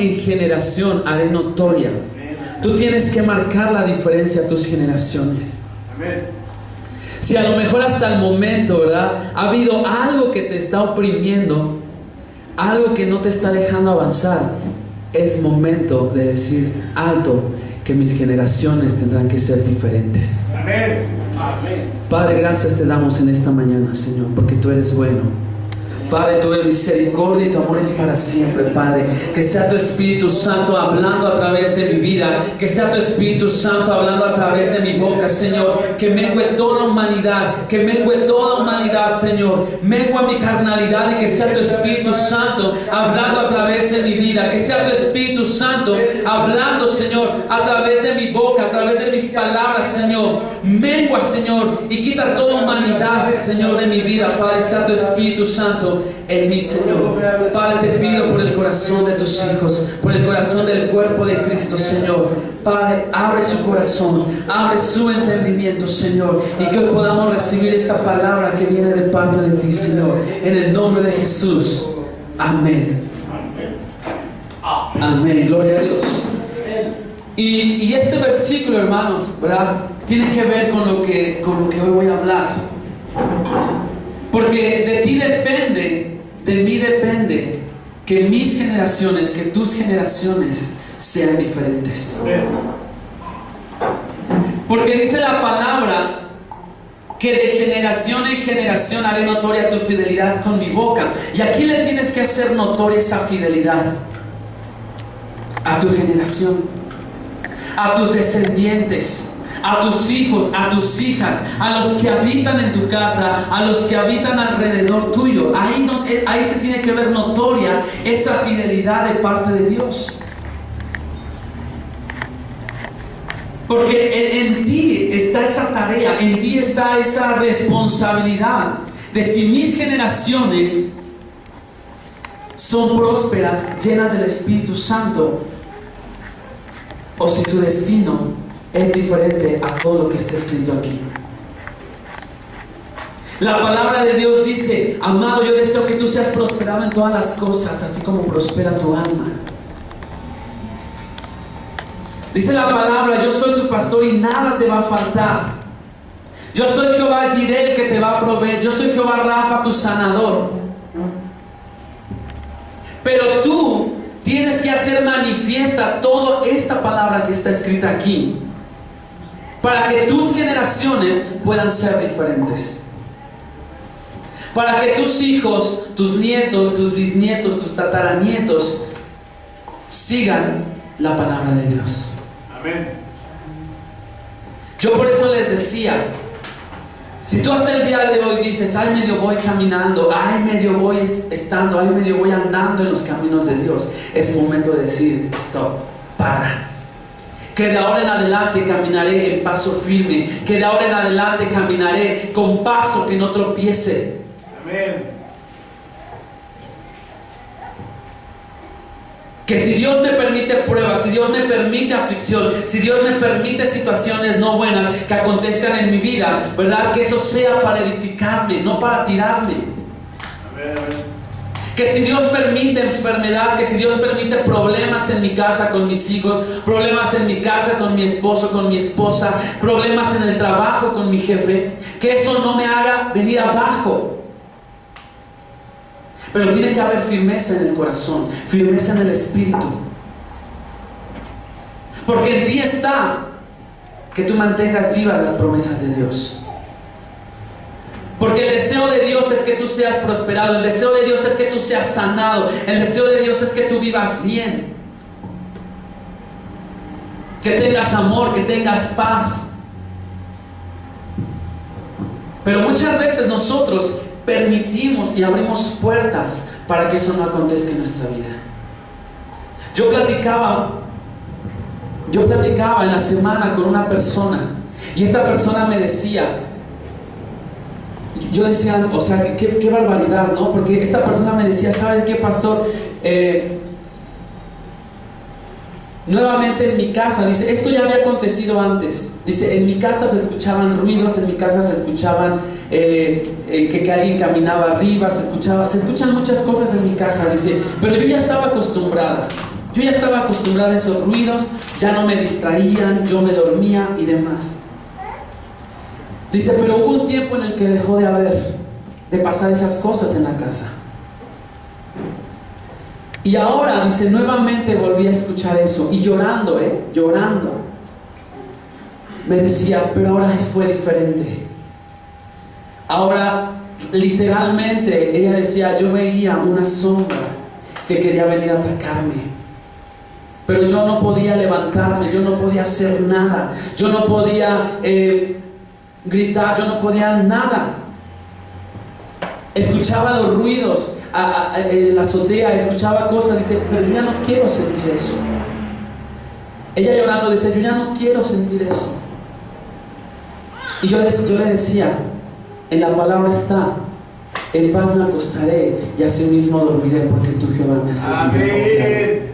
mi generación haré notoria. Tú tienes que marcar la diferencia a tus generaciones. Si a lo mejor hasta el momento, ¿verdad?, ha habido algo que te está oprimiendo, algo que no te está dejando avanzar, es momento de decir alto, que mis generaciones tendrán que ser diferentes. Amén. Padre, gracias te damos en esta mañana, Señor, porque tú eres bueno. Padre, tu misericordia y tu amor es para siempre, Padre. Que sea tu Espíritu Santo hablando a través de mi vida. Que sea tu Espíritu Santo hablando a través de mi boca, Señor. Que mengue toda humanidad. Que mengue toda humanidad, Señor. Mengua mi carnalidad y que sea tu Espíritu Santo hablando a través de mi vida. Que sea tu Espíritu Santo hablando, Señor, a través de mi boca, a través de mis palabras, Señor. Mengua, Señor, y quita toda humanidad, Señor, de mi vida. Padre, sea tu Espíritu Santo en mí, Señor. Padre, te pido por el corazón de tus hijos, por el corazón del cuerpo de Cristo, Señor. Padre, abre su corazón, abre su entendimiento, Señor, y que hoy podamos recibir esta palabra que viene de parte de ti, Señor, en el nombre de Jesús. Amén. Amén. Gloria a Dios. Y este versículo, hermanos, ¿verdad?, tiene que ver con lo que hoy voy a hablar. Porque de ti depende, de mí depende, que mis generaciones, que tus generaciones sean diferentes. Porque dice la palabra que de generación en generación haré notoria tu fidelidad con mi boca. Y aquí le tienes que hacer notoria esa fidelidad a tu generación, a tus descendientes, a tus hijos, a tus hijas, a los que habitan en tu casa, a los que habitan alrededor tuyo. Ahí se tiene que ver notoria esa fidelidad de parte de Dios. Porque en ti está esa tarea, en ti está esa responsabilidad de si mis generaciones son prósperas, llenas del Espíritu Santo, o si su destino es diferente a todo lo que está escrito aquí. La palabra de Dios dice: amado, yo deseo que tú seas prosperado en todas las cosas, así como prospera tu alma. Dice la palabra: yo soy tu pastor y nada te va a faltar. Yo soy Jehová Jireh, que te va a proveer. Yo soy Jehová Rafa, tu sanador. Pero tú tienes que hacer manifiesta toda esta palabra que está escrita aquí, para que tus generaciones puedan ser diferentes. Para que tus hijos, tus nietos, tus bisnietos, tus tataranietos sigan la palabra de Dios. Amén. Yo por eso les decía, si tú hasta el día de hoy dices: ay, medio voy caminando, ay, medio voy estando, ay, medio voy andando en los caminos de Dios, es momento de decir: stop, para. Que de ahora en adelante caminaré en paso firme. Que de ahora en adelante caminaré con paso que no tropiece. Amén. Que si Dios me permite pruebas, si Dios me permite aflicción, si Dios me permite situaciones no buenas que acontezcan en mi vida, ¿verdad?, que eso sea para edificarme, no para tirarme. Amén. Que si Dios permite enfermedad, que si Dios permite problemas en mi casa con mis hijos, problemas en mi casa con mi esposo, con mi esposa, problemas en el trabajo con mi jefe, que eso no me haga venir abajo. Pero tiene que haber firmeza en el corazón, firmeza en el espíritu. Porque en ti está que tú mantengas vivas las promesas de Dios. Porque el deseo de Dios es que tú seas prosperado. El deseo de Dios es que tú seas sanado. El deseo de Dios es que tú vivas bien, que tengas amor, que tengas paz. Pero muchas veces nosotros permitimos y abrimos puertas para que eso no acontezca en nuestra vida. Yo platicaba en la semana con una persona, y esta persona me decía, yo decía, o sea, qué barbaridad, ¿no? Porque esta persona me decía: ¿sabe qué, pastor? Nuevamente en mi casa, dice, esto ya había acontecido antes. Dice, en mi casa se escuchaban ruidos, en mi casa se escuchaban que alguien caminaba arriba, se escuchan muchas cosas en mi casa, dice, pero yo ya estaba acostumbrada. Yo ya estaba acostumbrada a esos ruidos, ya no me distraían, yo me dormía y demás. Dice, pero hubo un tiempo en el que dejó de pasar esas cosas en la casa. Y ahora, dice, nuevamente volví a escuchar eso. Y llorando, llorando, me decía, pero ahora fue diferente. Ahora, literalmente, ella decía, yo veía una sombra que quería venir a atacarme. Pero yo no podía levantarme, yo no podía hacer nada. Yo no podía gritar, yo no podía nada. Escuchaba los ruidos en la azotea, escuchaba cosas, dice, pero yo ya no quiero sentir eso. Ella llorando decía, yo ya no quiero sentir eso. Y yo le decía, en la palabra está, en paz me acostaré y así mismo dormiré, porque tú, Jehová, me haces vivir confiado.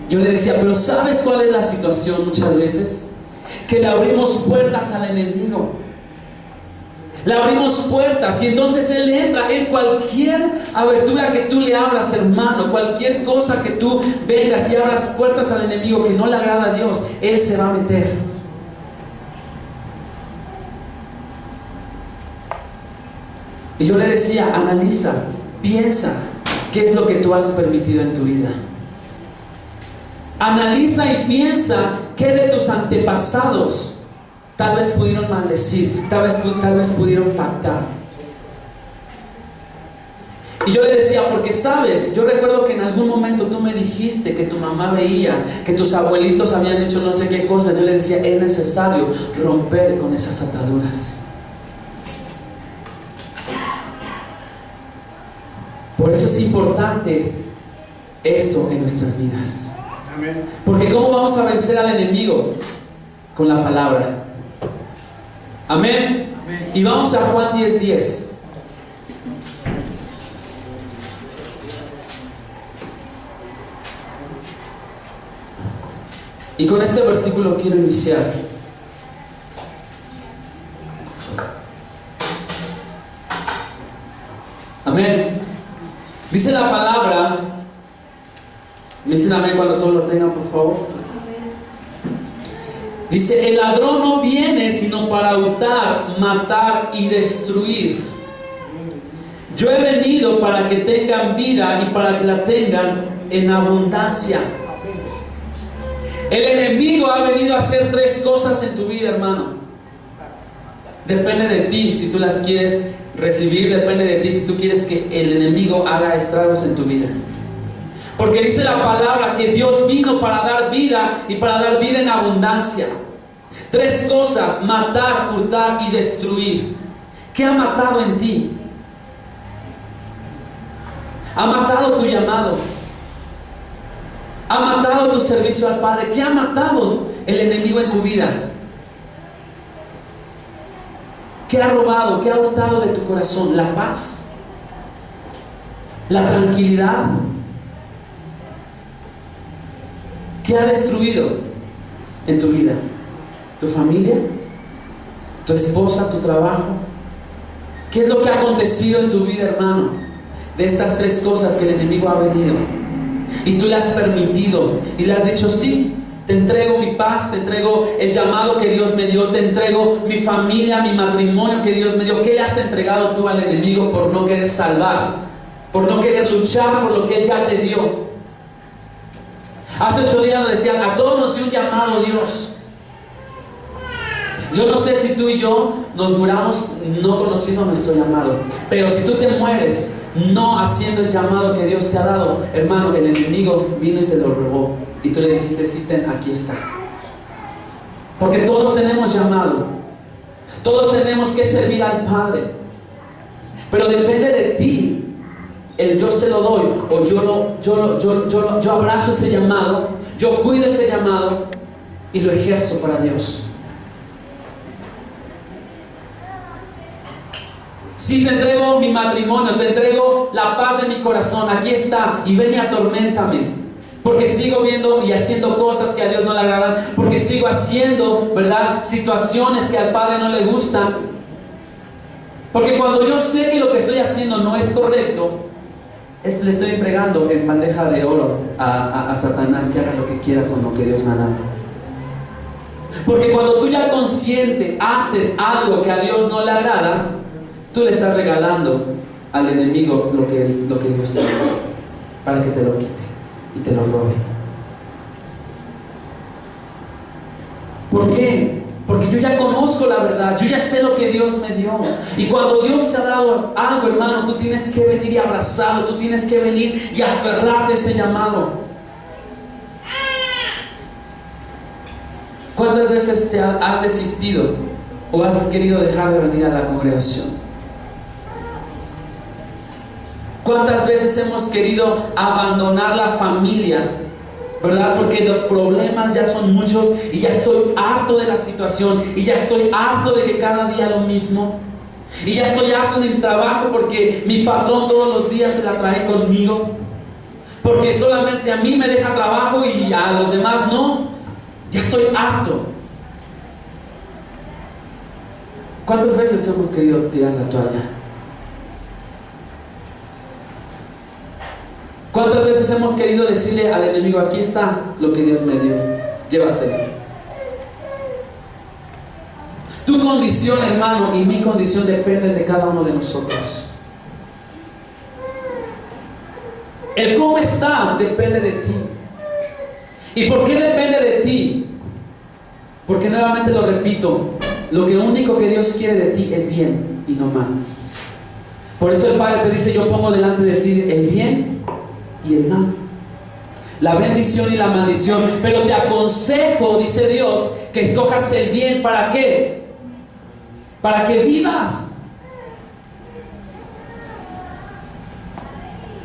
Yo le decía, pero ¿sabes cuál es la situación muchas veces? Que le abrimos puertas al enemigo. Le abrimos puertas y entonces él entra. Cualquier abertura que tú le abras, hermano, cualquier cosa que tú vengas y abras puertas al enemigo que no le agrada a Dios, él se va a meter. Y yo le decía, analiza, piensa, ¿qué es lo que tú has permitido en tu vida? Analiza y piensa qué de tus antepasados tal vez pudieron maldecir, tal vez pudieron pactar. Y yo le decía, porque sabes, yo recuerdo que en algún momento tú me dijiste que tu mamá veía que tus abuelitos habían hecho no sé qué cosa. Yo le decía, es necesario romper con esas ataduras. Por eso es importante esto en nuestras vidas. Amén. Porque ¿cómo vamos a vencer al enemigo? Con la palabra. Amén. Amén. Y vamos a Juan 10:10. Y con este versículo quiero iniciar. Amén. Dice la palabra. Dicen amén cuando todos lo tengan, por favor. Dice, el ladrón no viene sino para hurtar, matar y destruir. Yo he venido para que tengan vida y para que la tengan en abundancia. El enemigo ha venido a hacer 3 cosas en tu vida, hermano. Depende de ti si tú las quieres recibir, depende de ti si tú quieres que el enemigo haga estragos en tu vida. Porque dice la palabra que Dios vino para dar vida y para dar vida en abundancia. 3 cosas: matar, hurtar y destruir. ¿Qué ha matado en ti? Ha matado tu llamado. Ha matado tu servicio al Padre. ¿Qué ha matado el enemigo en tu vida? ¿Qué ha robado? ¿Qué ha hurtado de tu corazón? La paz, la tranquilidad. ¿Qué ha destruido en tu vida? ¿Tu familia? ¿Tu esposa? ¿Tu trabajo? ¿Qué es lo que ha acontecido en tu vida, hermano? De estas 3 cosas que el enemigo ha venido y tú le has permitido y le has dicho, sí, te entrego mi paz, te entrego el llamado que Dios me dio, te entrego mi familia, mi matrimonio que Dios me dio. ¿Qué le has entregado tú al enemigo por no querer salvar, por no querer luchar por lo que Él ya te dio? Hace 8 días nos decían, a todos nos dio un llamado Dios. Yo no sé si tú y yo nos muramos no conociendo nuestro llamado, pero si tú te mueres no haciendo el llamado que Dios te ha dado, hermano, el enemigo vino y te lo robó y tú le dijiste, sí, aquí está. Porque todos tenemos llamado, todos tenemos que servir al Padre, pero depende de ti el yo se lo doy o yo abrazo ese llamado, yo cuido ese llamado y lo ejerzo para Dios. Si te entrego mi matrimonio, te entrego la paz de mi corazón, aquí está, y ven y atorméntame, porque sigo viendo y haciendo cosas que a Dios no le agradan, porque sigo haciendo, ¿verdad?, situaciones que al Padre no le gustan. Porque cuando yo sé que lo que estoy haciendo no es correcto, le estoy entregando en bandeja de oro a Satanás que haga lo que quiera con lo que Dios me ha dado. Porque cuando tú ya consciente haces algo que a Dios no le agrada, tú le estás regalando al enemigo lo que Dios te da, para que te lo quite y te lo robe. ¿Por qué? Porque yo ya conozco la verdad, yo ya sé lo que Dios me dio. Y cuando Dios te ha dado algo, hermano, tú tienes que venir y abrazarlo, tú tienes que venir y aferrarte a ese llamado. ¿Cuántas veces te has desistido o has querido dejar de venir a la congregación? ¿Cuántas veces hemos querido abandonar la familia, verdad? Porque los problemas ya son muchos y ya estoy harto de la situación y ya estoy harto de que cada día lo mismo. Y ya estoy harto de mi trabajo porque mi patrón todos los días se la trae conmigo. Porque solamente a mí me deja trabajo y a los demás no. Ya estoy harto. ¿Cuántas veces hemos querido tirar la toalla? ¿Cuántas veces hemos querido decirle al enemigo, aquí está lo que Dios me dio, llévatelo? Tu condición, hermano, y mi condición dependen de cada uno de nosotros. El cómo estás depende de ti. ¿Y por qué depende de ti? Porque nuevamente lo repito, lo único que Dios quiere de ti es bien y no mal. Por eso el Padre te dice, yo pongo delante de ti el bien y el mal, la bendición y la maldición, pero te aconsejo, dice Dios, que escojas el bien. ¿Para qué? Para que vivas.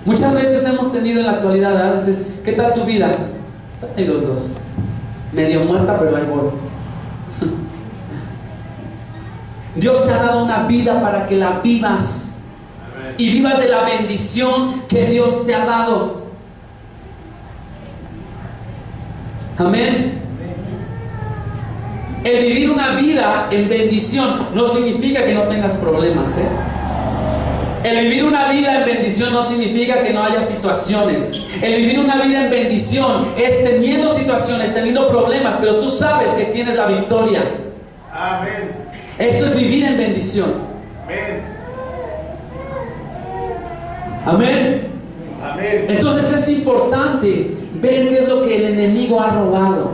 Muchas veces hemos tenido en la actualidad, ¿verdad? Dices, ¿qué tal tu vida? Hay dos, medio muerta, pero ahí voy. Dios te ha dado una vida para que la vivas y vivas de la bendición que Dios te ha dado. Amén. El vivir una vida en bendición no significa que no tengas problemas, ¿eh? El vivir una vida en bendición no significa que no haya situaciones. El vivir una vida en bendición es teniendo situaciones, teniendo problemas, pero tú sabes que tienes la victoria. Amén. Eso es vivir en bendición. Amén. Amén. Amén. Entonces es importante ver qué es lo que el enemigo ha robado.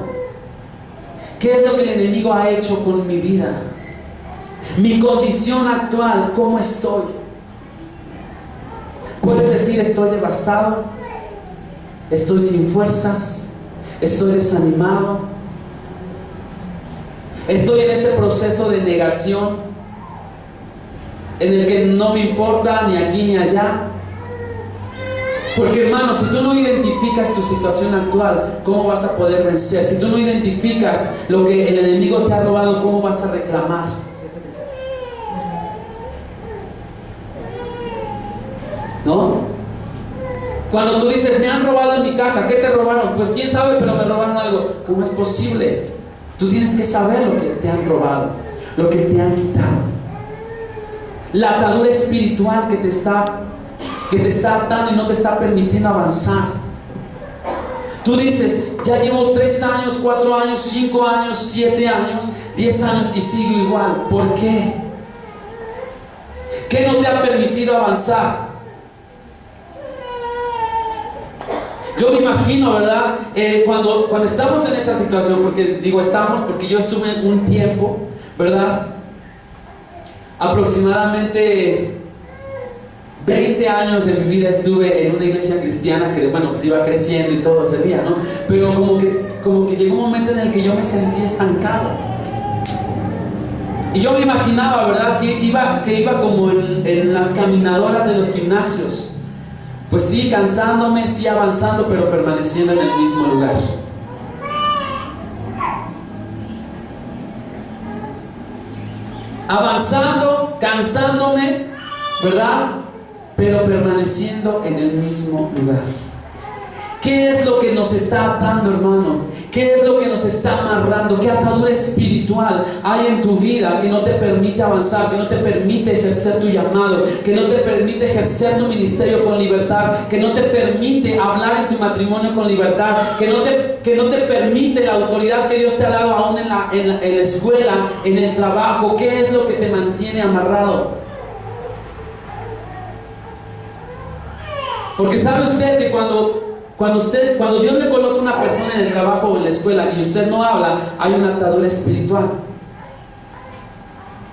¿Qué es lo que el enemigo ha hecho con mi vida? Mi condición actual, ¿cómo estoy? Puedes decir, estoy devastado, estoy sin fuerzas, estoy desanimado, estoy en ese proceso de negación en el que no me importa ni aquí ni allá. Porque, hermano, si tú no identificas tu situación actual, ¿cómo vas a poder vencer? Si tú no identificas lo que el enemigo te ha robado, ¿cómo vas a reclamar? ¿No? Cuando tú dices, me han robado en mi casa, ¿qué te robaron? Pues quién sabe, pero me robaron algo. ¿Cómo es posible? Tú tienes que saber lo que te han robado, lo que te han quitado. La atadura espiritual que te está atando y no te está permitiendo avanzar. Tú dices, ya llevo 3 años, 4 años, 5 años, 7 años, 10 años y sigo igual. ¿Por qué? ¿Qué no te ha permitido avanzar? Yo me imagino, ¿verdad? Cuando estamos en esa situación, porque digo estamos, porque yo estuve un tiempo, ¿verdad? Aproximadamente 20 años de mi vida estuve en una iglesia cristiana que, bueno, pues iba creciendo y todo servía, ¿no? Pero como que llegó un momento en el que yo me sentí estancado. Y yo me imaginaba, ¿verdad? Que iba como en las caminadoras de los gimnasios. Pues sí, cansándome, sí avanzando, pero permaneciendo en el mismo lugar. Avanzando, cansándome, ¿verdad? Pero permaneciendo en el mismo lugar. ¿Qué es lo que nos está atando, hermano? ¿Qué es lo que nos está amarrando? ¿Qué atadura espiritual hay en tu vida que no te permite avanzar, que no te permite ejercer tu llamado, que no te permite ejercer tu ministerio con libertad, que no te permite hablar en tu matrimonio con libertad, que no te permite la autoridad que Dios te ha dado aún en la escuela, en el trabajo? ¿Qué es lo que te mantiene amarrado? Porque sabe usted que cuando Dios le coloca una persona en el trabajo o en la escuela y usted no habla, hay una atadura espiritual.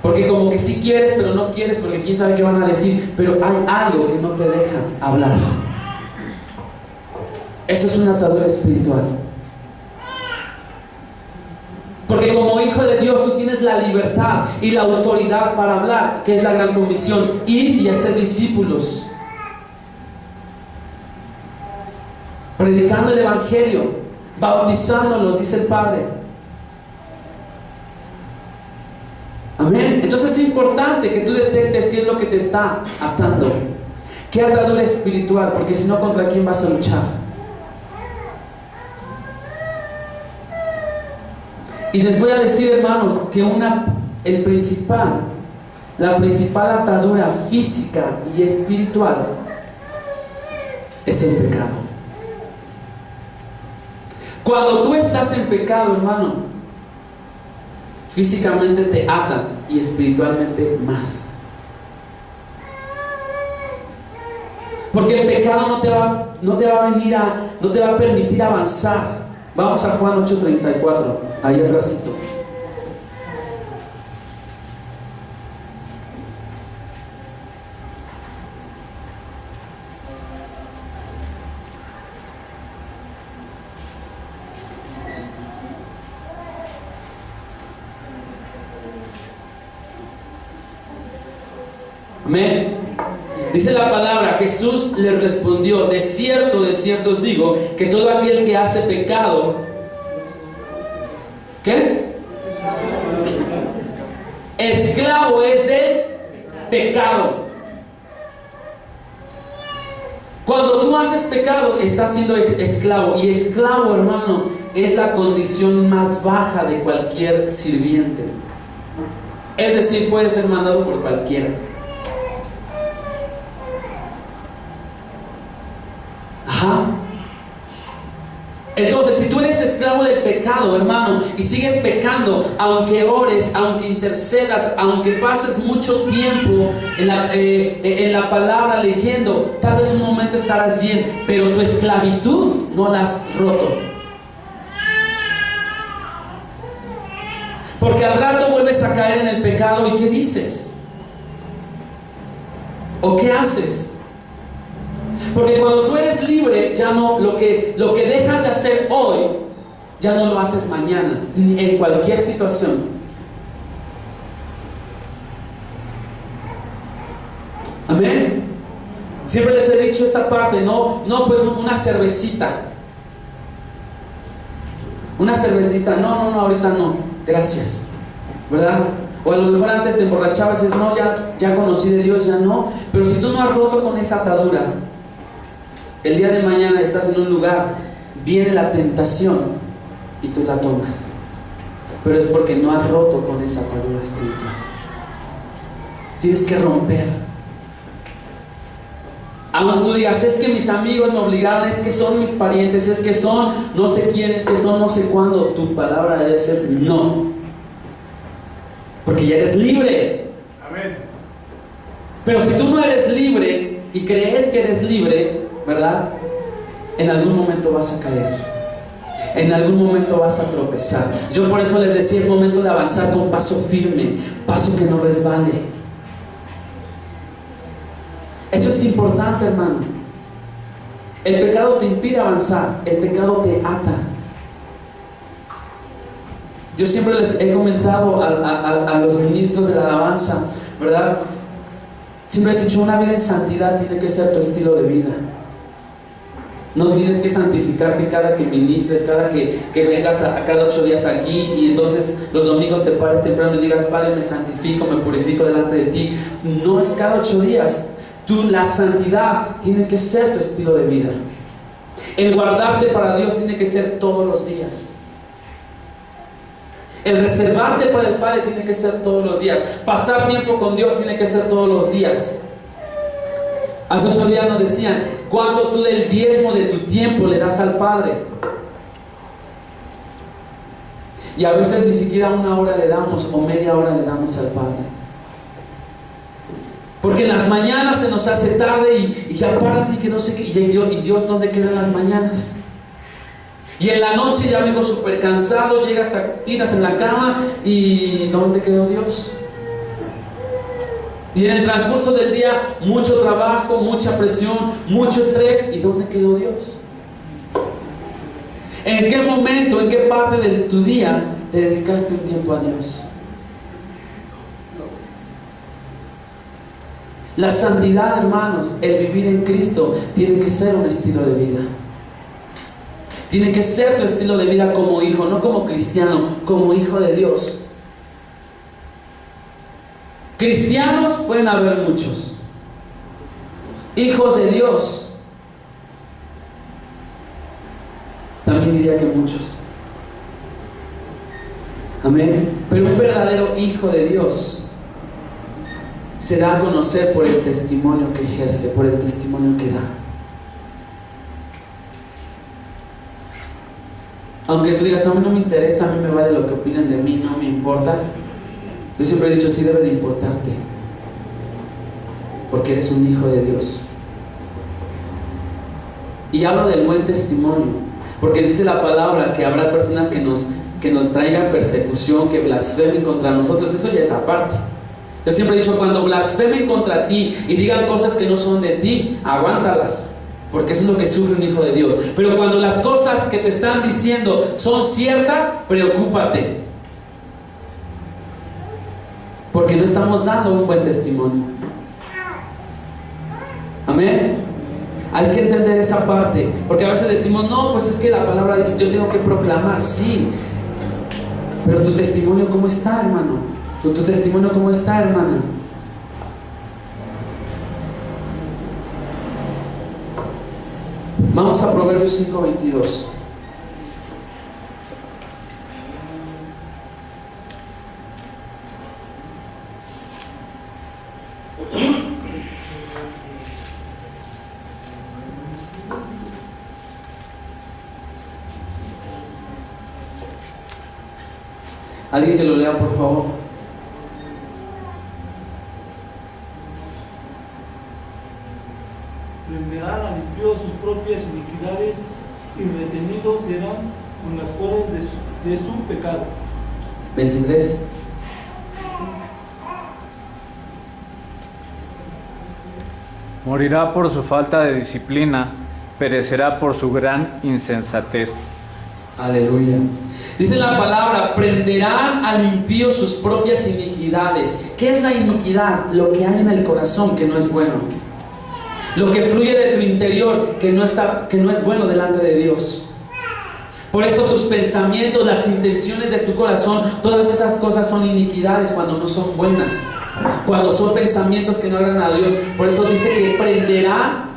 Porque como que sí quieres, pero no quieres, porque quién sabe qué van a decir, pero hay algo que no te deja hablar. Eso es una atadura espiritual. Porque como hijo de Dios tú tienes la libertad y la autoridad para hablar, que es la gran comisión: ir y hacer discípulos, predicando el evangelio, bautizándolos, dice el Padre. Amén. Entonces es importante que tú detectes qué es lo que te está atando, qué atadura espiritual, porque si no, ¿contra quién vas a luchar? Y les voy a decir, hermanos, que la principal atadura física y espiritual es el pecado. Cuando tú estás en pecado, hermano, físicamente te atan y espiritualmente más. Porque el pecado no te va a permitir avanzar. Vamos a Juan 8:34, ahí atrásito. Amén. Dice la palabra: Jesús les respondió: de cierto os digo, que todo aquel que hace pecado, ¿qué? Esclavo es del pecado. Cuando tú haces pecado, estás siendo esclavo. Y esclavo, hermano, es la condición más baja de cualquier sirviente. Es decir, puede ser mandado por cualquiera. Ajá. Entonces, si tú eres esclavo del pecado, hermano, y sigues pecando, aunque ores, aunque intercedas, aunque pases mucho tiempo en la palabra leyendo, tal vez un momento estarás bien, pero tu esclavitud no la has roto. Porque al rato vuelves a caer en el pecado, ¿y qué dices? ¿O qué haces? Porque cuando tú eres libre, ya no, lo que dejas de hacer hoy, ya no lo haces mañana, ni en cualquier situación. Amén. Siempre les he dicho esta parte, no, pues una cervecita. Una cervecita, no, ahorita no, gracias, ¿verdad? O a lo mejor antes te emborrachabas y dices, no, ya conocí de Dios, ya no. Pero si tú no has roto con esa atadura, el día de mañana estás en un lugar, viene la tentación y tú la tomas, pero es porque no has roto con esa atadura espiritual. Tienes que romper. Aún tú digas, es que mis amigos me obligaron, es que son mis parientes, es que son no sé quién, es que son no sé cuándo. Tu palabra debe ser no, porque ya eres libre. Amén. Pero si tú no eres libre y crees que eres libre, ¿verdad? En algún momento vas a caer, en algún momento vas a tropezar. Yo por eso les decía, es momento de avanzar con paso firme, paso que no resbale. Eso es importante, hermano. El pecado te impide avanzar, el pecado te ata. Yo siempre les he comentado a los ministros de la alabanza, ¿verdad? Siempre les he dicho, una vida en santidad tiene que ser tu estilo de vida. No tienes que santificarte cada que ministres, cada que vengas a cada 8 días aquí y entonces los domingos te pares temprano y digas, Padre, me santifico, me purifico delante de ti. No es cada 8 días. La santidad tiene que ser tu estilo de vida. El guardarte para Dios tiene que ser todos los días. El reservarte para el Padre tiene que ser todos los días. Pasar tiempo con Dios tiene que ser todos los días. Hace 8 días nos decían, ¿cuánto tú del diezmo de tu tiempo le das al Padre? Y a veces ni siquiera 1 hora le damos o media hora le damos al Padre. Porque en las mañanas se nos hace tarde y ya párate y que no sé qué. ¿Y Dios dónde queda en las mañanas? Y en la noche ya vengo súper cansado, llegas, hasta tiras en la cama y ¿dónde quedó Dios? Y en el transcurso del día, mucho trabajo, mucha presión, mucho estrés. ¿Y dónde quedó Dios? ¿En qué momento, en qué parte de tu día te dedicaste un tiempo a Dios? La santidad, hermanos, el vivir en Cristo, tiene que ser un estilo de vida. Tiene que ser tu estilo de vida como hijo, no como cristiano, como hijo de Dios. Cristianos pueden haber muchos. Hijos de Dios, también diría que muchos. Amén. Pero un verdadero hijo de Dios se da a conocer por el testimonio que ejerce, por el testimonio que da. Aunque tú digas, a mí no me interesa, a mí me vale lo que opinen de mí, no me importa. Yo siempre he dicho, sí debe de importarte, porque eres un hijo de Dios. Y hablo del buen testimonio, porque dice la palabra que habrá personas que nos traigan persecución, que blasfemen contra nosotros. Eso ya es aparte. Yo siempre he dicho, cuando blasfemen contra ti y digan cosas que no son de ti, aguántalas, porque eso es lo que sufre un hijo de Dios. Pero cuando las cosas que te están diciendo son ciertas, preocúpate, porque no estamos dando un buen testimonio. Amén. Hay que entender esa parte, porque a veces decimos, no, pues es que la palabra dice, yo tengo que proclamar, sí, pero tu testimonio, ¿cómo está, hermano? ¿Tu testimonio cómo está, hermana? Vamos a Proverbios 5:22. Alguien que lo lea, por favor. Prenderán al impío sus propias iniquidades y retenidos serán con las cuerdas de su pecado. 23. Morirá por su falta de disciplina, perecerá por su gran insensatez. Aleluya. Dice la palabra, prenderán al impío sus propias iniquidades. ¿Qué es la iniquidad? Lo que hay en el corazón que no es bueno. Lo que fluye de tu interior que no es bueno delante de Dios. Por eso tus pensamientos, las intenciones de tu corazón, todas esas cosas son iniquidades cuando no son buenas, cuando son pensamientos que no agradan a Dios. Por eso dice que prenderán,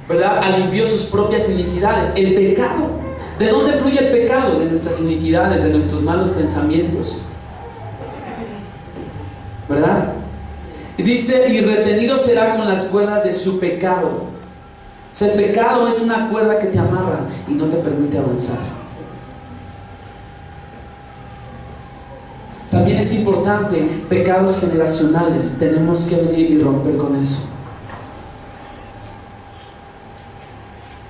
¿verdad?, al impío sus propias iniquidades. El pecado, ¿de dónde fluye el pecado? De nuestras iniquidades, de nuestros malos pensamientos, ¿verdad? Y dice, y retenido será con las cuerdas de su pecado. O sea, el pecado es una cuerda que te amarra y no te permite avanzar. También es importante, pecados generacionales. Tenemos que venir y romper con eso.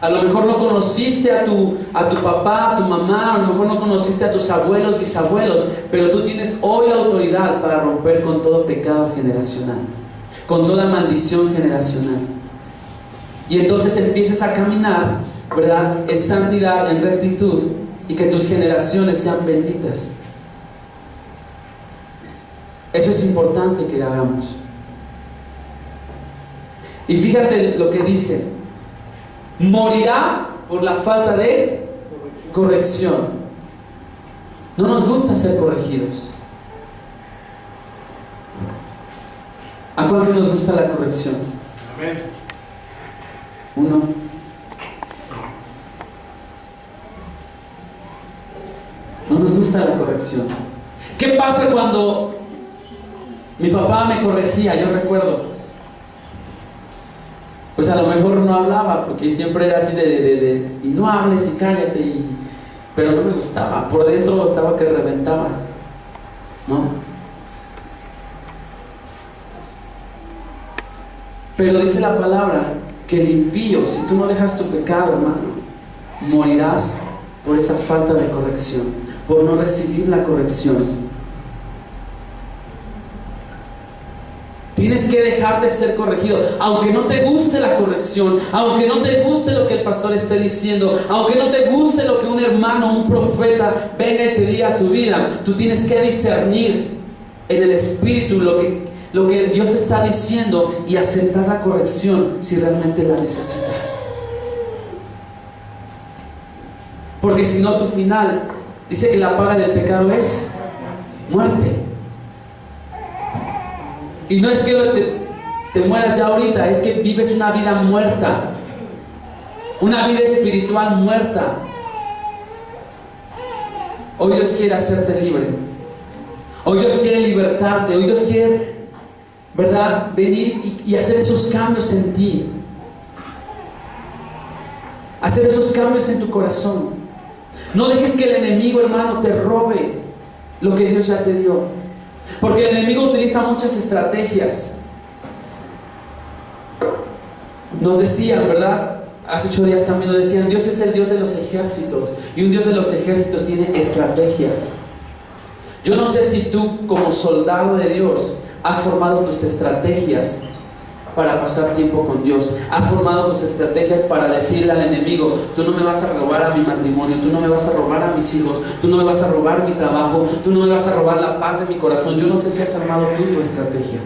A lo mejor no conociste a tu papá, a tu mamá, a lo mejor no conociste a tus abuelos, bisabuelos, pero tú tienes hoy la autoridad para romper con todo pecado generacional, con toda maldición generacional. Y entonces empieces a caminar, ¿verdad?, en santidad, en rectitud, y que tus generaciones sean benditas. Eso es importante que hagamos. Y fíjate lo que dice: morirá por la falta de corrección. No nos gusta ser corregidos. ¿A cuánto nos gusta la corrección? Amén. Uno. corrección? ¿Qué pasa cuando mi papá me corregía? Yo recuerdo, pues a lo mejor no hablaba, porque siempre era así y no hables y cállate, pero no me gustaba. Por dentro estaba que reventaba, ¿no? Pero dice la palabra que el impío, si tú no dejas tu pecado, hermano, morirás por esa falta de corrección, por no recibir la corrección. Tienes que dejar de ser corregido, aunque no te guste la corrección, aunque no te guste lo que el pastor esté diciendo, aunque no te guste lo que un hermano, un profeta venga y te diga a tu vida. Tú tienes que discernir en el espíritu lo que Dios te está diciendo y aceptar la corrección si realmente la necesitas. Porque si no, tu final, dice que la paga del pecado es muerte. Y no es que te mueras ya ahorita, es que vives una vida muerta, una vida espiritual muerta. Hoy Dios quiere hacerte libre. Hoy Dios quiere libertarte. Hoy Dios quiere, ¿verdad?, venir y hacer esos cambios en ti. Hacer esos cambios en tu corazón. No dejes que el enemigo, hermano, te robe lo que Dios ya te dio. Porque el enemigo utiliza muchas estrategias. Nos decían, ¿verdad? Hace 8 días también nos decían, Dios es el Dios de los ejércitos. Y un Dios de los ejércitos tiene estrategias. Yo no sé si tú, como soldado de Dios, has formado tus estrategias para pasar tiempo con Dios. Has formado tus estrategias para decirle al enemigo: tú no me vas a robar a mi matrimonio, tú no me vas a robar a mis hijos, tú no me vas a robar mi trabajo, tú no me vas a robar la paz de mi corazón. Yo no sé si has armado tú tu estrategia,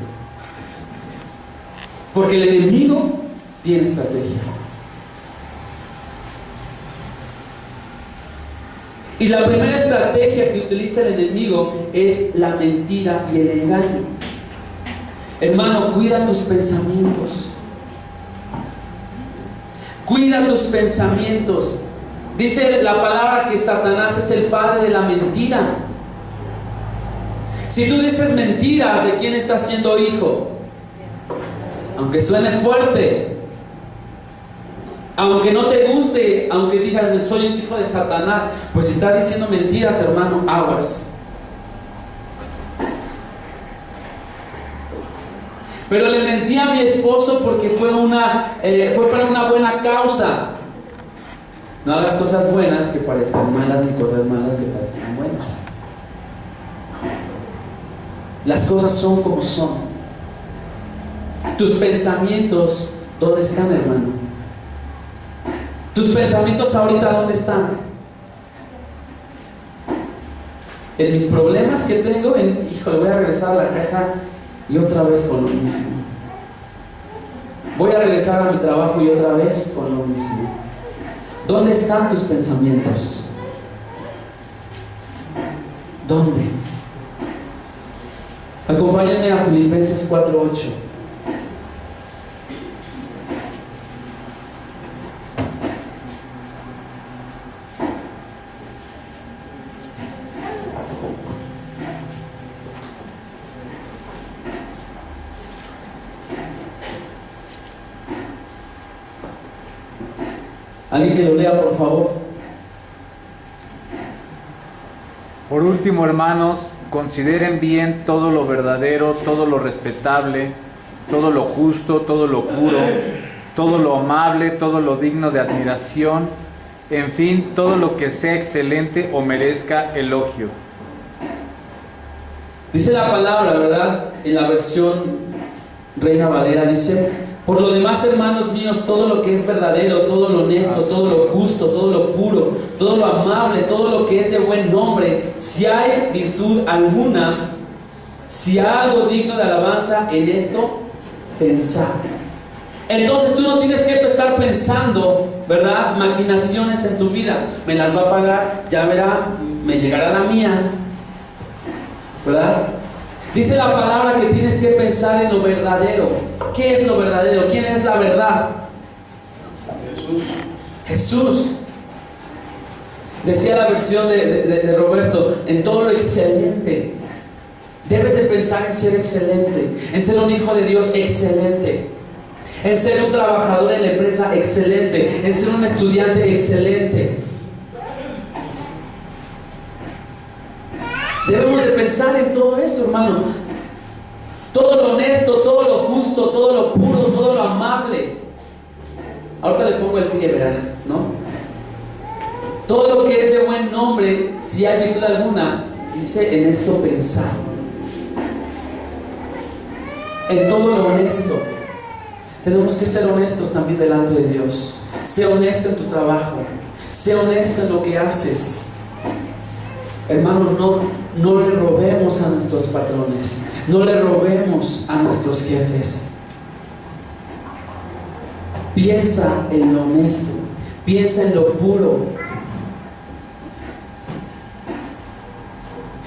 porque el enemigo tiene estrategias. Y la primera estrategia que utiliza el enemigo es la mentira y el engaño. Hermano, cuida tus pensamientos. Cuida tus pensamientos. Dice la palabra que Satanás es el padre de la mentira. Si tú dices mentiras, ¿de quién estás siendo hijo? Aunque suene fuerte, aunque no te guste, aunque digas soy un hijo de Satanás, pues si estás diciendo mentiras, hermano, aguas. Pero le mentí a mi esposo porque fue para una buena causa. No hagas cosas buenas que parezcan malas, ni cosas malas que parezcan buenas. Las cosas son como son. Tus pensamientos, ¿dónde están, hermano? Tus pensamientos ahorita, ¿dónde están? En mis problemas que tengo, híjole, voy a regresar a la casa y otra vez con lo mismo. Voy a regresar a mi trabajo y otra vez con lo mismo. ¿Dónde están tus pensamientos? ¿Dónde? Acompáñenme a Filipenses 4:8. Alguien que lo lea, por favor. Por último, hermanos, consideren bien todo lo verdadero, todo lo respetable, todo lo justo, todo lo puro, todo lo amable, todo lo digno de admiración, en fin, todo lo que sea excelente o merezca elogio. Dice la palabra, ¿verdad? En la versión Reina Valera dice: por lo demás, hermanos míos, todo lo que es verdadero, todo lo honesto, todo lo justo, todo lo puro, todo lo amable, todo lo que es de buen nombre, si hay virtud alguna, si hay algo digno de alabanza, en esto pensad. Entonces tú no tienes que estar pensando, ¿verdad?, maquinaciones en tu vida. Me las va a pagar, ya verá, me llegará la mía, ¿verdad? Dice la palabra que tienes que pensar en lo verdadero. ¿Qué es lo verdadero? ¿Quién es la verdad? Jesús. Jesús. Decía la versión de Roberto, en todo lo excelente. Debes de pensar en ser excelente, en ser un hijo de Dios excelente, en ser un trabajador en la empresa excelente, en ser un estudiante excelente. Debemos de pensar en todo eso, hermano. Todo lo honesto, todo lo justo, todo lo puro, todo lo amable. Ahorita le pongo el pie, ¿verdad? ¿No? Todo lo que es de buen nombre, si hay virtud alguna, dice en esto pensar. En todo lo honesto. Tenemos que ser honestos también delante de Dios. Sé honesto en tu trabajo. Sé honesto en lo que haces. Hermano, no le robemos a nuestros patrones. No le robemos a nuestros jefes. Piensa en lo honesto. Piensa en lo puro.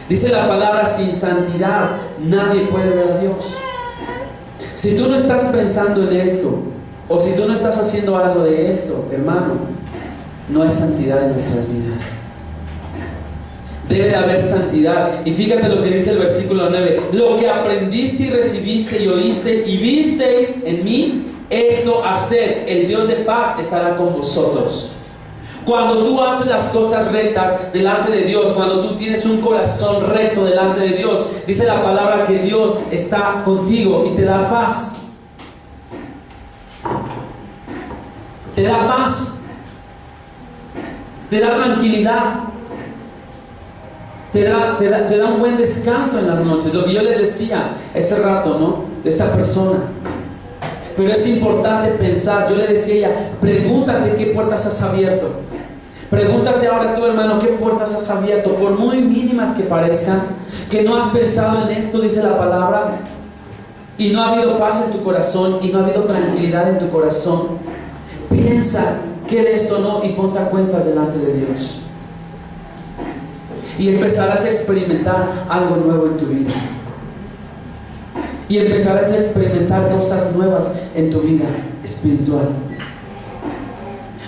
Dice la palabra, sin santidad nadie puede ver a Dios. Si tú no estás pensando en esto, o si tú no estás haciendo algo de esto, hermano, no hay santidad en nuestras vidas. Debe haber santidad. Y fíjate lo que dice el versículo 9. Lo que aprendiste y recibiste y oíste y visteis en mí, esto haced, el Dios de paz estará con vosotros. Cuando tú haces las cosas rectas delante de Dios, cuando tú tienes un corazón recto delante de Dios, dice la palabra que Dios está contigo y te da paz. Te da paz. Te da tranquilidad. Te da un buen descanso en las noches. Lo que yo les decía ese rato, ¿no? De esta persona. Pero es importante pensar. Yo le decía a ella, pregúntate qué puertas has abierto. Pregúntate ahora tú, hermano, qué puertas has abierto, por muy mínimas que parezcan, que no has pensado en esto, dice la palabra, y no ha habido paz en tu corazón, y no ha habido tranquilidad en tu corazón. Piensa qué de esto no, y ponte a cuentas delante de Dios. Y empezarás a experimentar algo nuevo en tu vida. Y empezarás a experimentar cosas nuevas en tu vida espiritual.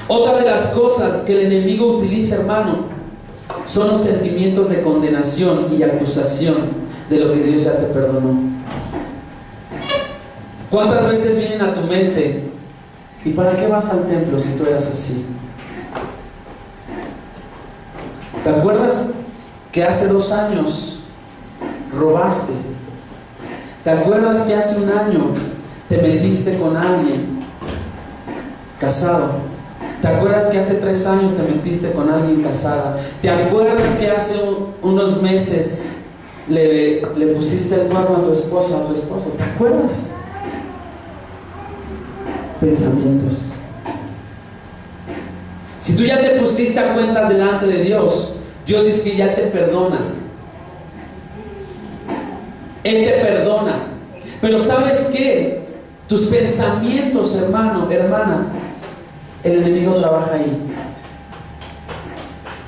Otra de las cosas que el enemigo utiliza, hermano, son los sentimientos de condenación y acusación de lo que Dios ya te perdonó. ¿Cuántas veces vienen a tu mente? ¿Y para qué vas al templo si tú eras así? ¿Te acuerdas que hace 2 años robaste? ¿Te acuerdas que hace 1 año te metiste con alguien casado? ¿Te acuerdas que hace 3 años te metiste con alguien casada? ¿Te acuerdas que hace unos meses le pusiste el cuerno a tu esposa o a tu esposo? ¿Te acuerdas? Pensamientos. Si tú ya te pusiste a cuentas delante de Dios, Dios dice que ya te perdona. Él te perdona. Pero ¿sabes qué? Tus pensamientos, hermano, hermana, el enemigo trabaja ahí.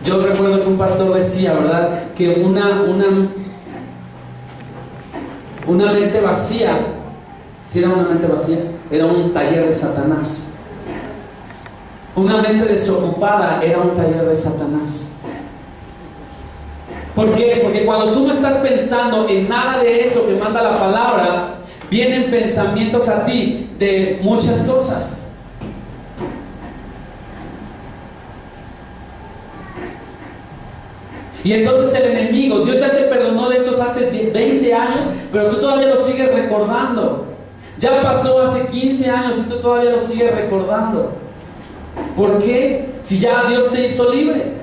Yo recuerdo que un pastor decía, ¿verdad? Que una mente vacía, si era una mente vacía, era un taller de Satanás. Una mente desocupada era un taller de Satanás. ¿Por qué? Porque cuando tú no estás pensando en nada de eso que manda la palabra, vienen pensamientos a ti de muchas cosas. Y entonces el enemigo, Dios ya te perdonó de esos hace 20 años, pero tú todavía lo sigues recordando. Ya pasó hace 15 años y tú todavía lo sigues recordando. ¿Por qué? Si ya Dios te hizo libre.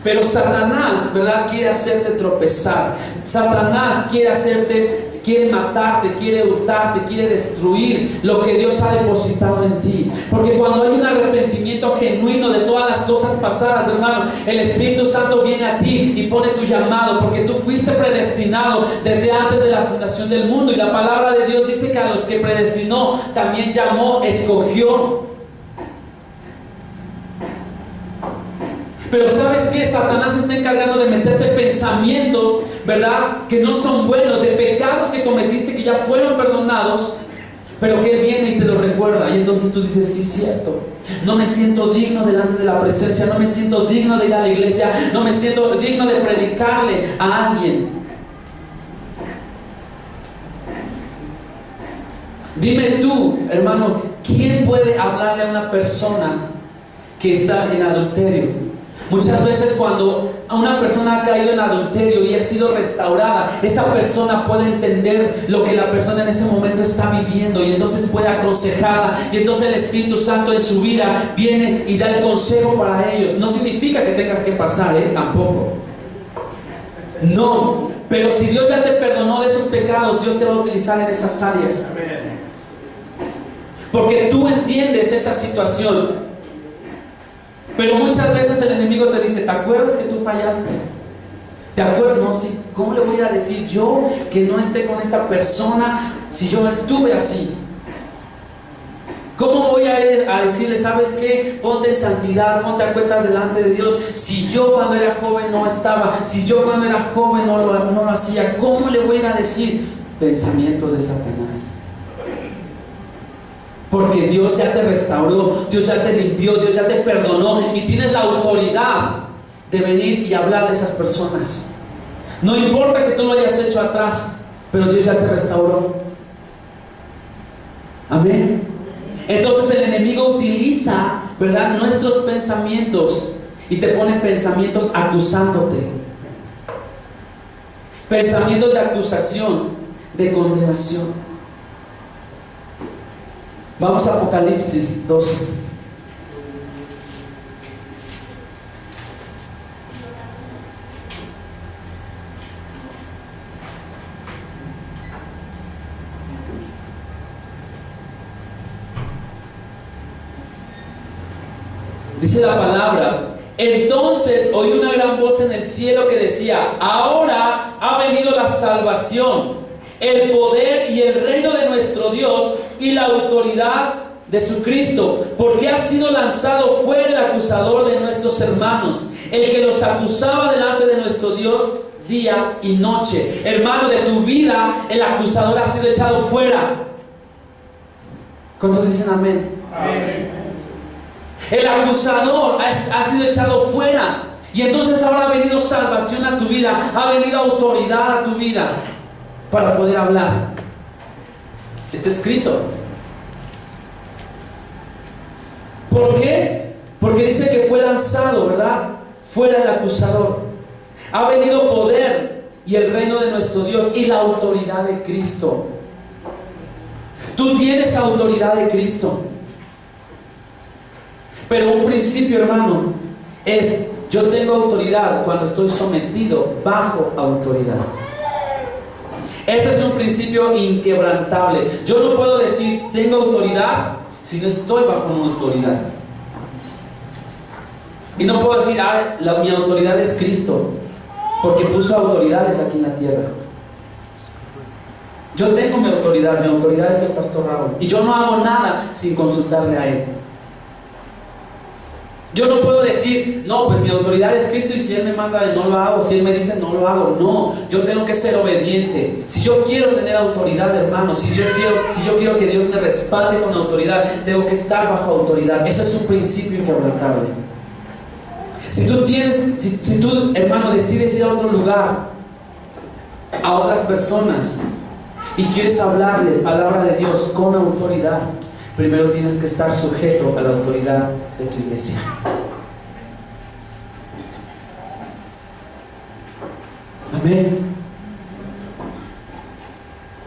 Pero Satanás, ¿verdad? Quiere hacerte tropezar. Satanás quiere matarte, quiere hurtarte, quiere destruir lo que Dios ha depositado en ti. Porque cuando hay un arrepentimiento genuino de todas las cosas pasadas, hermano, el Espíritu Santo viene a ti y pone tu llamado, porque tú fuiste predestinado desde antes de la fundación del mundo. Y la palabra de Dios dice que a los que predestinó también llamó, escogió. Pero ¿sabes qué? Satanás está encargando de meterte pensamientos, ¿verdad? Que no son buenos, de pecados que cometiste que ya fueron perdonados, pero que Él viene y te los recuerda recuerda. Y entonces tú dices, sí, cierto. No me siento digno delante de la presencia. No me siento digno de ir a la iglesia. No me siento digno de predicarle a alguien. Dime tú, hermano, ¿quién puede hablarle a una persona que está en adulterio? Muchas veces cuando una persona ha caído en adulterio y ha sido restaurada, esa persona puede entender lo que la persona en ese momento está viviendo y entonces puede aconsejarla, y entonces el Espíritu Santo en su vida viene y da el consejo para ellos. No significa que tengas que pasar, tampoco. No, pero si Dios ya te perdonó de esos pecados, Dios te va a utilizar en esas áreas. Porque tú entiendes esa situación. Pero muchas veces el enemigo te dice, ¿te acuerdas que tú fallaste? ¿Te acuerdas? No, sí. ¿Cómo le voy a decir yo que no esté con esta persona si yo estuve así? ¿Cómo voy a decirle, sabes qué? Ponte en santidad, ponte a cuentas delante de Dios. Si yo cuando era joven no estaba, si yo cuando era joven no lo hacía, ¿cómo le voy a decir? Pensamientos de Satanás. Porque Dios ya te restauró, Dios ya te limpió, Dios ya te perdonó y tienes la autoridad de venir y hablar a esas personas. No importa que tú lo hayas hecho atrás, pero Dios ya te restauró. Amén. Entonces el enemigo utiliza, ¿verdad?, nuestros pensamientos y te pone pensamientos acusándote. Pensamientos de acusación, de condenación. Vamos a Apocalipsis 12. Dice la palabra: entonces oí una gran voz en el cielo que decía, ahora ha venido la salvación, el poder y el reino de nuestro Dios y la autoridad de su Cristo, porque ha sido lanzado fuera el acusador de nuestros hermanos, el que los acusaba delante de nuestro Dios día y noche. Hermano, de tu vida el acusador ha sido echado fuera. ¿Cuántos dicen amén? Amén. El acusador ha sido echado fuera. Y entonces ahora ha venido salvación a tu vida, ha venido autoridad a tu vida para poder hablar. Está escrito. ¿Por qué? Porque dice que fue lanzado, ¿verdad?, fuera el acusador. Ha venido poder y el reino de nuestro Dios y la autoridad de Cristo. Tú tienes autoridad de Cristo. Pero un principio, hermano, es: yo tengo autoridad cuando estoy sometido bajo autoridad. Ese es un principio inquebrantable. Yo no puedo decir tengo autoridad si no estoy bajo una autoridad. Y no puedo decir mi autoridad es Cristo, porque puso autoridades aquí en la tierra. Yo tengo mi autoridad es el pastor Raúl, y yo no hago nada sin consultarle a él. Yo no puedo decir, no, pues mi autoridad es Cristo y si Él me manda no lo hago, si Él me dice no lo hago. No, yo tengo que ser obediente. Si yo quiero tener autoridad, hermano, si yo quiero que Dios me respalde con autoridad, tengo que estar bajo autoridad. Ese es un principio inquebrantable. Si tú, hermano, decides ir a otro lugar, a otras personas, y quieres hablarle palabra de Dios con autoridad, primero tienes que estar sujeto a la autoridad de tu iglesia. Amén.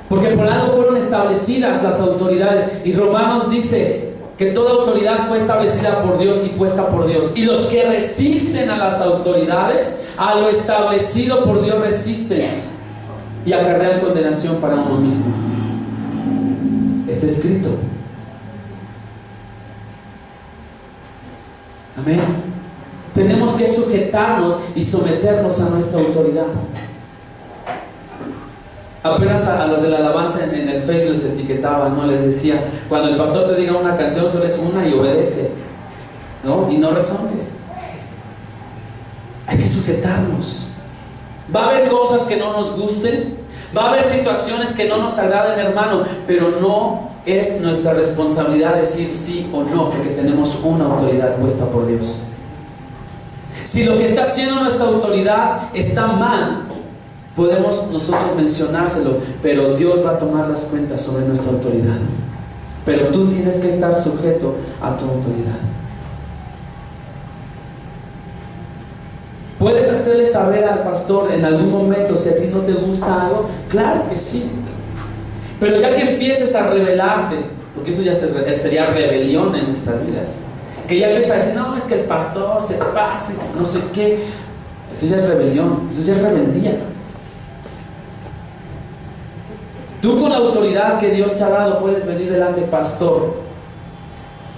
Porque por algo fueron establecidas las autoridades. Y Romanos dice que toda autoridad fue establecida por Dios y puesta por Dios. Y los que resisten a las autoridades, a lo establecido por Dios resisten y acarrean condenación para uno mismo. Está escrito. Amén. Tenemos que sujetarnos y someternos a nuestra autoridad. Apenas a los de la alabanza en el Facebook les etiquetaba, ¿no? Les decía, cuando el pastor te diga una canción, solo es una y obedece, ¿no? Y no rezones. Hay que sujetarnos. Va a haber cosas que no nos gusten, va a haber situaciones que no nos agraden, hermano, pero no es nuestra responsabilidad decir sí o no, porque tenemos una autoridad puesta por Dios. Si lo que está haciendo nuestra autoridad está mal, podemos nosotros mencionárselo, pero Dios va a tomar las cuentas sobre nuestra autoridad. Pero tú tienes que estar sujeto a tu autoridad. ¿Puedes hacerle saber al pastor en algún momento si a ti no te gusta algo? Claro que sí. Pero ya que empieces a rebelarte, porque eso ya sería rebelión en nuestras vidas, que ya empiezas a decir, no, es que el pastor se pase, no sé qué, eso ya es rebelión, eso ya es rebeldía. Tú con la autoridad que Dios te ha dado puedes venir delante, pastor,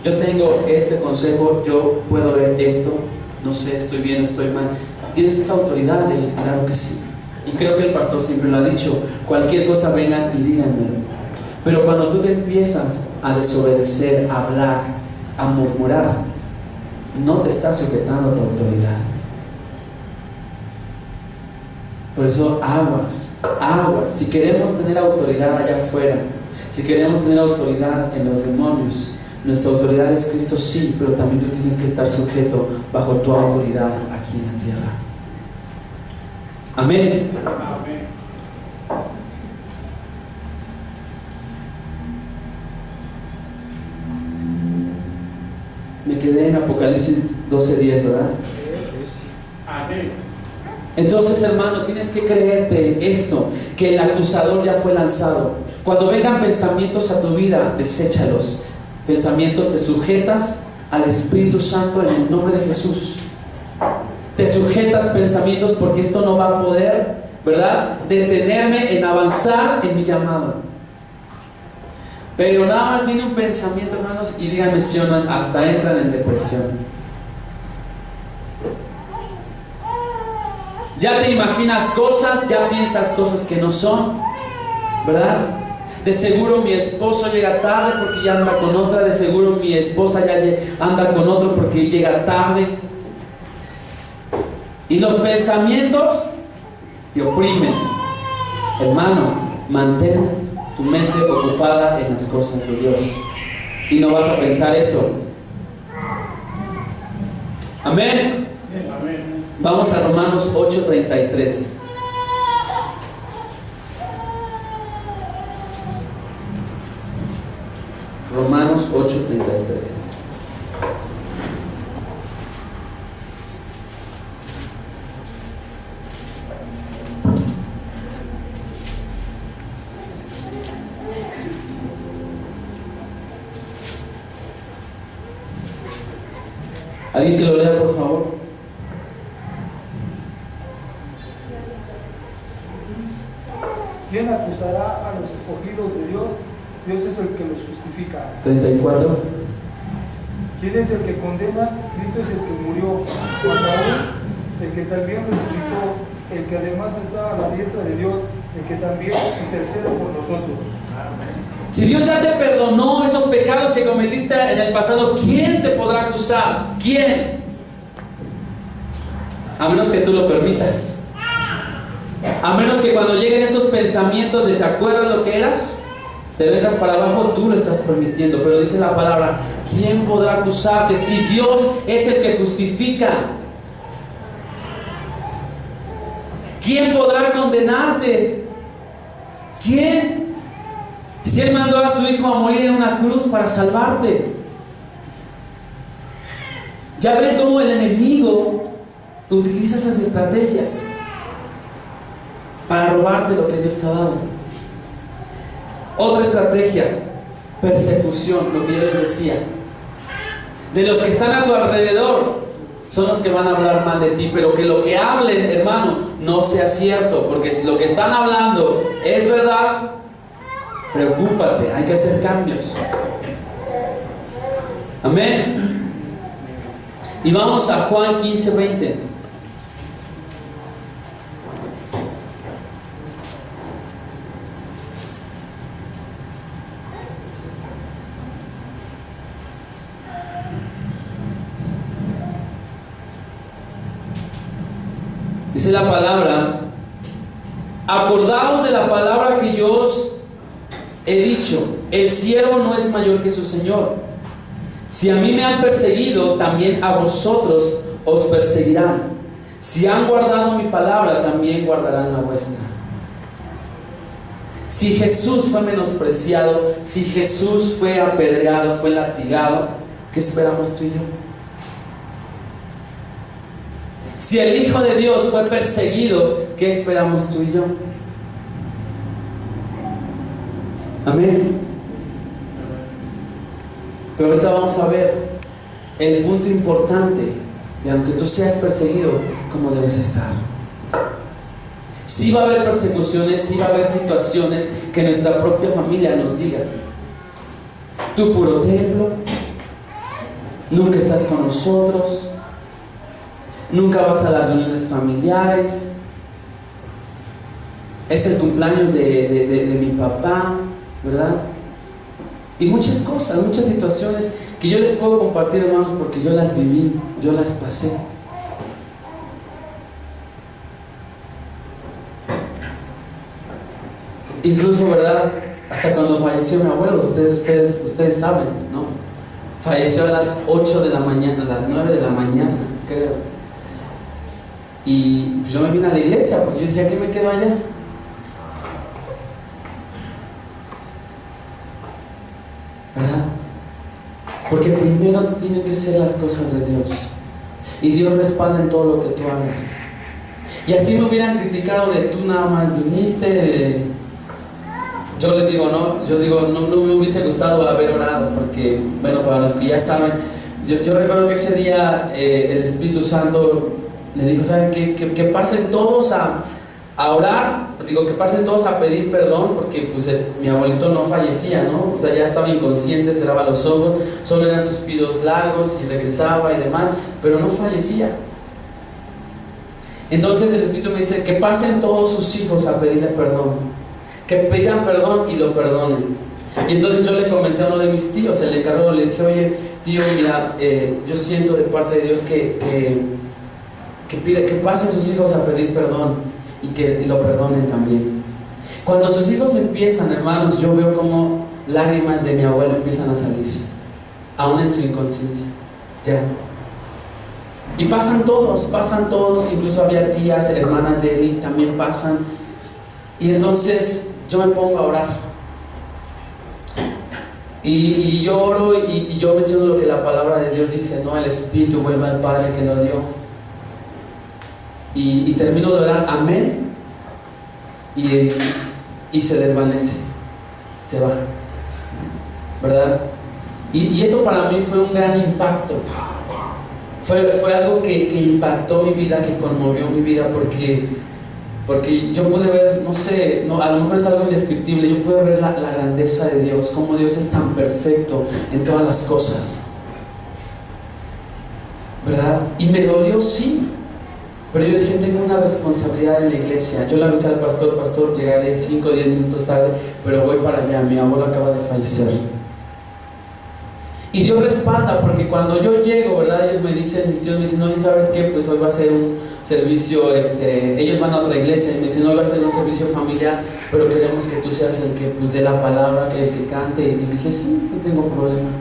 yo tengo este consejo, yo puedo ver esto, no sé, estoy bien, estoy mal. ¿Tienes esa autoridad de él? Claro que sí. Y creo que el pastor siempre lo ha dicho, cualquier cosa vengan y díganme. Pero cuando tú te empiezas a desobedecer, a hablar, a murmurar, no te estás sujetando a tu autoridad. Por eso aguas. Si queremos tener autoridad allá afuera, si queremos tener autoridad en los demonios, nuestra autoridad es Cristo, sí, pero también tú tienes que estar sujeto bajo tu autoridad aquí en la tierra. Amén. Amén. Me quedé en Apocalipsis 12:10, ¿verdad? Amén. Entonces, hermano, tienes que creerte esto, que el acusador ya fue lanzado. Cuando vengan pensamientos a tu vida, deséchalos. Pensamientos, te sujetas al Espíritu Santo en el nombre de Jesús. Te sujetas pensamientos, porque esto no va a poder, ¿verdad?, detenerme en avanzar en mi llamado. Pero nada más viene un pensamiento, hermanos, y díganme si o no, hasta entran en depresión. Ya te imaginas cosas, ya piensas cosas que no son, ¿verdad? De seguro mi esposo llega tarde porque ya anda con otra, de seguro mi esposa ya anda con otro porque llega tarde. Y los pensamientos te oprimen. Hermano, mantén tu mente ocupada en las cosas de Dios y no vas a pensar eso. Amén. Amén. Vamos a Romanos 8:33. Romanos 8:33. ¿Alguien que lo lea, por favor? ¿Quién acusará a los escogidos de Dios? Dios es el que los justifica. 34. ¿Quién es el que condena? Cristo es el que murió. Mas aún el que también resucitó, el que además está a la diestra de Dios, el que también intercede por nosotros. Si Dios ya te perdonó esos pecados que cometiste en el pasado, ¿quién te podrá acusar? ¿Quién? A menos que tú lo permitas. A menos que cuando lleguen esos pensamientos de ¿te acuerdas lo que eras? Te vengas para abajo, tú lo estás permitiendo. Pero dice la palabra, ¿quién podrá acusarte si Dios es el que justifica? ¿Quién podrá condenarte? ¿Quién? Si Él mandó a su Hijo a morir en una cruz para salvarte. Ya ven cómo el enemigo utiliza esas estrategias para robarte lo que Dios te ha dado. Otra estrategia, persecución, lo que yo les decía. De los que están a tu alrededor son los que van a hablar mal de ti, pero que lo que hablen, hermano, no sea cierto, porque si lo que están hablando es verdad, preocúpate, hay que hacer cambios. Amén. Y vamos a Juan 15:20. Dice la palabra, acordaos de la palabra que yo os he dicho, el siervo no es mayor que su señor. Si a mí me han perseguido, también a vosotros os perseguirán. Si han guardado mi palabra, también guardarán la vuestra. Si Jesús fue menospreciado, si Jesús fue apedreado, fue latigado, ¿qué esperamos tú y yo? Si el Hijo de Dios fue perseguido, ¿qué esperamos tú y yo? Amén. Pero ahorita vamos a ver el punto importante de aunque tú seas perseguido, ¿cómo debes estar? Sí va a haber persecuciones, sí va a haber situaciones que nuestra propia familia nos diga: tú puro templo, nunca estás con nosotros, nunca vas a las reuniones familiares, es el cumpleaños de mi papá, ¿verdad? Y muchas cosas, muchas situaciones que yo les puedo compartir, hermanos, porque yo las viví, yo las pasé. Incluso, ¿verdad? Hasta cuando falleció mi abuelo, ustedes saben, ¿no? Falleció a las 8 de la mañana, a las 9 de la mañana, creo. Y yo me vine a la iglesia porque yo dije: ¿a qué me quedo allá? ¿Verdad? Porque primero tienen que ser las cosas de Dios. Y Dios respalda en todo lo que tú hagas. Y así me hubieran criticado de tú nada más viniste. Yo les digo, no me hubiese gustado haber orado, porque, bueno, para los que ya saben, yo recuerdo que ese día el Espíritu Santo le dijo: ¿saben qué? Que pasen todos a orar, que pasen todos a pedir perdón, porque pues mi abuelito no fallecía, ¿no? O sea, ya estaba inconsciente, cerraba los ojos, solo eran suspiros largos y regresaba y demás, pero no fallecía. Entonces el Espíritu me dice: que pasen todos sus hijos a pedirle perdón, que pidan perdón y lo perdonen. Y entonces yo le comenté a uno de mis tíos, el encargado, le dije: oye, tío, mira, yo siento de parte de Dios que pasen sus hijos a pedir perdón y que lo perdonen también. Cuando sus hijos empiezan, hermanos, yo veo como lágrimas de mi abuelo empiezan a salir, aún en su inconsciencia, ya. Y pasan todos, incluso había tías, hermanas de él, también pasan. Y entonces yo me pongo a orar y yo oro y yo menciono lo que la palabra de Dios dice, ¿no? El Espíritu vuelve al Padre que lo dio, y termino de orar, amén, y se desvanece, se va, ¿verdad? Y eso para mí fue un gran impacto. Fue algo que impactó mi vida, que conmovió mi vida, porque yo pude ver, a lo mejor es algo indescriptible, yo pude ver la grandeza de Dios, cómo Dios es tan perfecto en todas las cosas, ¿verdad? Y me dolió, sí, pero yo dije: tengo una responsabilidad en la iglesia. Yo le avisé al pastor, llegaré 5 o 10 minutos tarde, pero voy para allá, mi abuelo acaba de fallecer. Y Dios respalda, porque cuando yo llego, ¿verdad? Ellos me dicen, mis tíos me dicen: no, ¿sabes qué? Pues hoy va a ser un servicio, ellos van a otra iglesia, y me dicen: hoy va a ser un servicio familiar, pero queremos que tú seas el que pues dé la palabra, que el que cante. Y dije: sí, no tengo problema.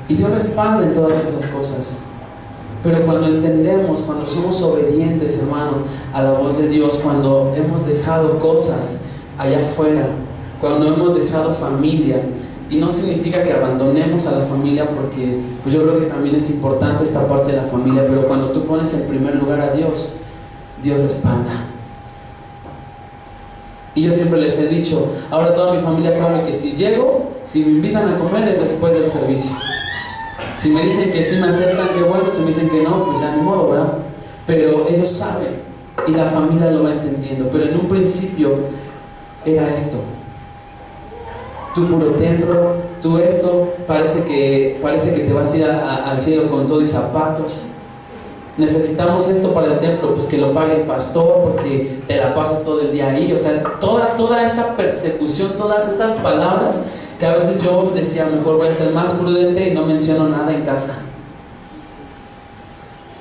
Y Dios respalda en todas esas cosas. Pero cuando entendemos, cuando somos obedientes, hermanos, a la voz de Dios, cuando hemos dejado cosas allá afuera, cuando hemos dejado familia, y no significa que abandonemos a la familia, porque pues yo creo que también es importante esta parte de la familia, pero cuando tú pones en primer lugar a Dios, Dios respalda. Y yo siempre les he dicho, ahora toda mi familia sabe que si llego, si me invitan a comer es después del servicio. Si me dicen que sí me aceptan, qué bueno. Si me dicen que no, pues ya ni modo, ¿verdad? Pero ellos saben y la familia lo va entendiendo. Pero en un principio era esto: tú puro templo, tú esto, parece que te vas a ir al cielo con todo y zapatos. Necesitamos esto para el templo, pues que lo pague el pastor, porque te la pasas todo el día ahí. O sea, toda esa persecución, todas esas palabras que a veces yo decía: mejor voy a ser más prudente y no menciono nada en casa.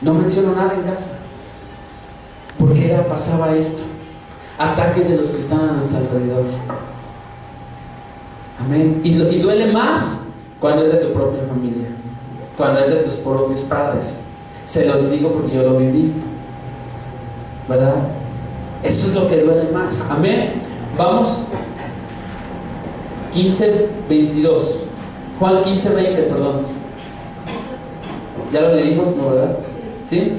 No menciono nada en casa, porque pasaba esto: ataques de los que estaban a nuestro alrededor. Amén. Y duele más cuando es de tu propia familia, cuando es de tus propios padres. Se los digo porque yo lo viví, ¿verdad? Eso es lo que duele más. Amén. Vamos. 15:22. Juan 15:20, perdón. ¿Ya lo leímos? ¿No, verdad? ¿Sí?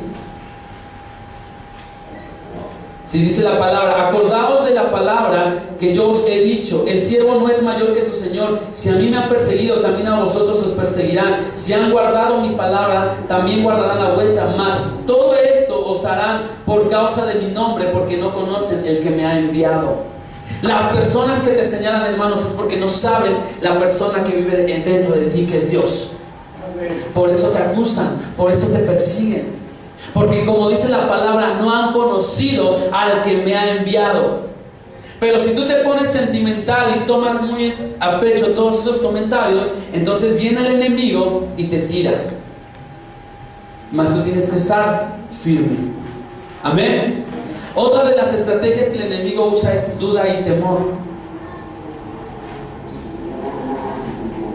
Si dice la palabra: acordaos de la palabra que yo os he dicho, el siervo no es mayor que su Señor. Si a mí me han perseguido, también a vosotros os perseguirán. Si han guardado mi palabra, también guardarán la vuestra. Mas todo esto os harán por causa de mi nombre, porque no conocen el que me ha enviado. Las personas que te señalan, hermanos, es porque no saben la persona que vive dentro de ti, que es Dios. Por eso te acusan, por eso te persiguen. Porque como dice la palabra, no han conocido al que me ha enviado. Pero si tú te pones sentimental y tomas muy a pecho todos esos comentarios, entonces viene el enemigo y te tira. Mas tú tienes que estar firme. Amén. Otra de las estrategias que el enemigo usa es duda y temor.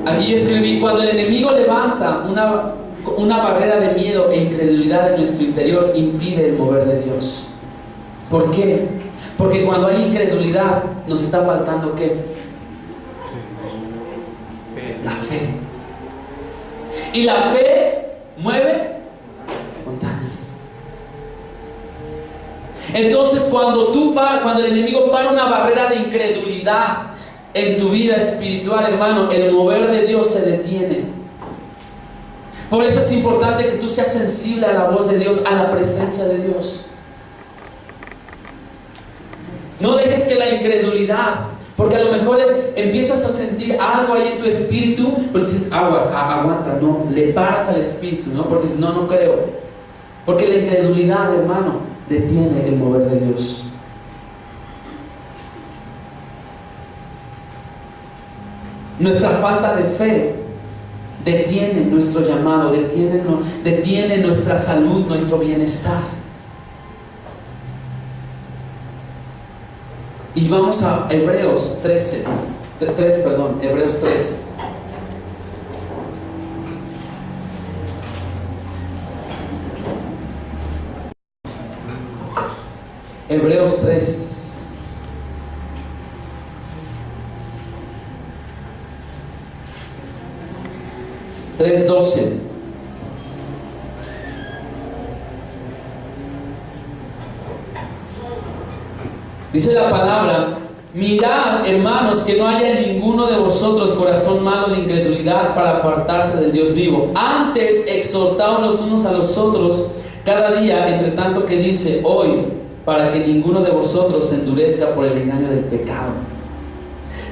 Aquí yo escribí: cuando el enemigo levanta una barrera de miedo e incredulidad en nuestro interior, impide el mover de Dios. ¿Por qué? Porque cuando hay incredulidad, nos está faltando ¿qué? La fe. Y la fe mueve montañas. Entonces cuando el enemigo para una barrera de incredulidad en tu vida espiritual, hermano, el mover de Dios se detiene. Por eso es importante que tú seas sensible a la voz de Dios, a la presencia de Dios. No dejes que la incredulidad, porque a lo mejor empiezas a sentir algo ahí en tu espíritu, pero dices: aguanta, no, le paras al espíritu, ¿no? Porque dices: no creo. Porque la incredulidad, hermano, detiene el mover de Dios. Nuestra falta de fe detiene nuestro llamado, detiene nuestra salud, nuestro bienestar. Y vamos a Hebreos 3. Hebreos 3. Dice la palabra: mirad, hermanos, que no haya en ninguno de vosotros corazón malo de incredulidad para apartarse del Dios vivo. Antes, exhortaos los unos a los otros cada día, entre tanto que dice hoy, para que ninguno de vosotros se endurezca por el engaño del pecado.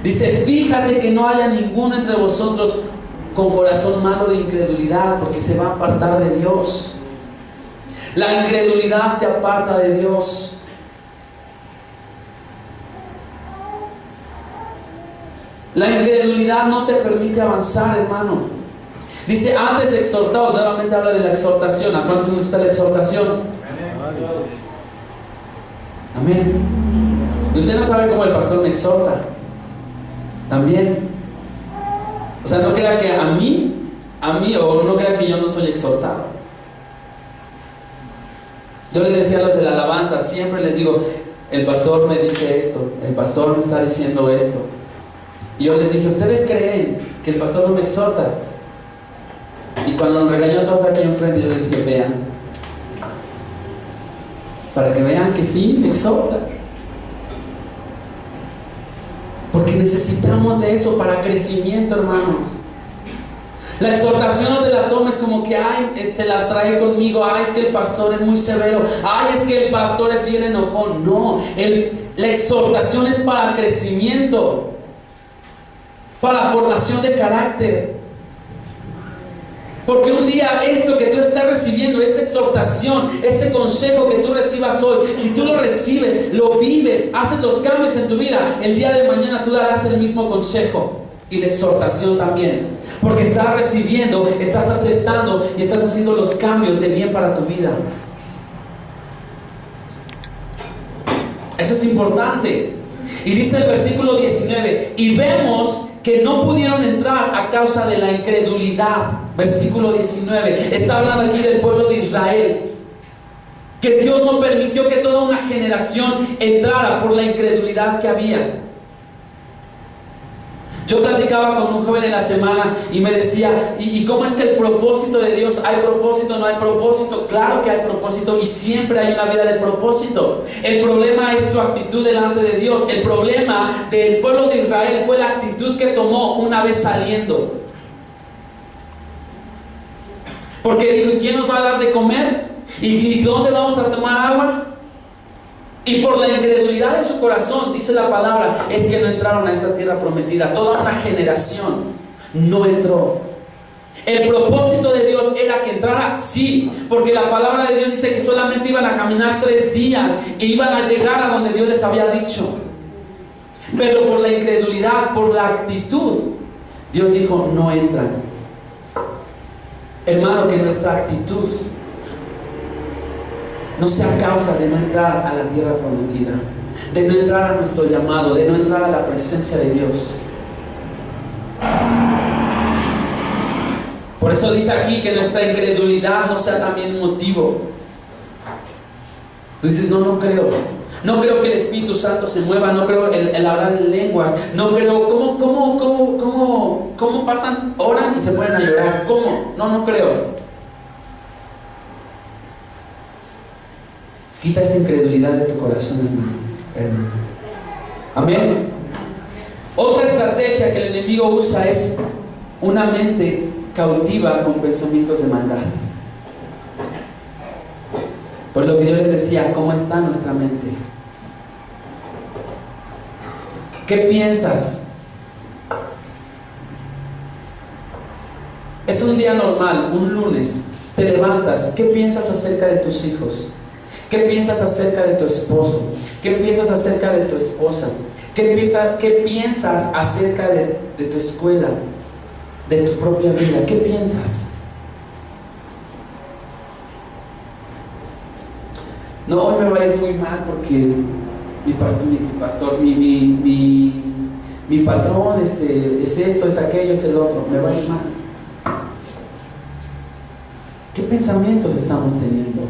Dice: fíjate que no haya ninguno entre vosotros con corazón malo de incredulidad, porque se va a apartar de Dios. La incredulidad te aparta de Dios. La incredulidad no te permite avanzar, hermano. Dice: antes exhortaos. Nuevamente habla de la exhortación. ¿A cuántos nos gusta la exhortación? Amén. Usted no sabe cómo el pastor me exhorta. También. O sea, no crea que a mí, o no crea que yo no soy exhortado. Yo les decía a los de la alabanza, siempre les digo: el pastor me dice esto, el pastor me está diciendo esto. Y yo les dije: ¿ustedes creen que el pastor no me exhorta? Y cuando nos regañó todos aquí enfrente, yo les dije: vean, para que vean que sí me exhorta. Porque necesitamos de eso para crecimiento, hermanos. La exhortación no te la tomes como que se las trae conmigo. Es que el pastor es muy severo. Es que el pastor es bien enojón. No, la exhortación es para crecimiento, para formación de carácter. Porque un día esto que tú estás recibiendo, esta exhortación, este consejo que tú recibas hoy, si tú lo recibes, lo vives, haces los cambios en tu vida, el día de mañana tú darás el mismo consejo y la exhortación también. Porque estás recibiendo, estás aceptando y estás haciendo los cambios de bien para tu vida. Eso es importante. Y dice el versículo 19: y vemos que no pudieron entrar a causa de la incredulidad. Versículo 19. Está hablando aquí del pueblo de Israel. Que Dios no permitió que toda una generación entrara por la incredulidad que había. Yo platicaba con un joven en la semana y me decía, ¿y cómo es que el propósito de Dios? ¿Hay propósito? ¿No hay propósito? Claro que hay propósito y siempre hay una vida de propósito. El problema es tu actitud delante de Dios. El problema del pueblo de Israel fue la actitud que tomó una vez saliendo. Porque dijo, ¿y quién nos va a dar de comer? ¿Y dónde vamos a tomar agua? Y por la incredulidad de su corazón, dice la palabra, es que no entraron a esa tierra prometida. Toda una generación no entró. El propósito de Dios era que entrara, sí, porque la palabra de Dios dice que solamente iban a caminar 3 días e iban a llegar a donde Dios les había dicho. Pero por la incredulidad, por la actitud, Dios dijo, no entran. Hermano, que nuestra actitud no sea causa de no entrar a la tierra prometida, de no entrar a nuestro llamado, de no entrar a la presencia de Dios. Por eso dice aquí que nuestra incredulidad no sea también motivo. Tú dices, no creo. No creo que el Espíritu Santo se mueva, no creo el hablar en lenguas, no creo, ¿cómo pasan, oran y se ponen a llorar? ¿Cómo? No creo. Quita esa incredulidad de tu corazón, hermano. Amén. Otra estrategia que el enemigo usa es una mente cautiva con pensamientos de maldad. Por lo que yo les decía, ¿cómo está nuestra mente? ¿Qué piensas? Es un día normal, un lunes, te levantas, ¿qué piensas acerca de tus hijos? ¿Qué piensas acerca de tu esposo? ¿Qué piensas acerca de tu esposa? ¿Qué piensas acerca de tu escuela? De tu propia vida. ¿Qué piensas? No, hoy me va a ir muy mal porque mi patrón es esto, es aquello, es el otro. Me va a ir mal. ¿Qué pensamientos estamos teniendo?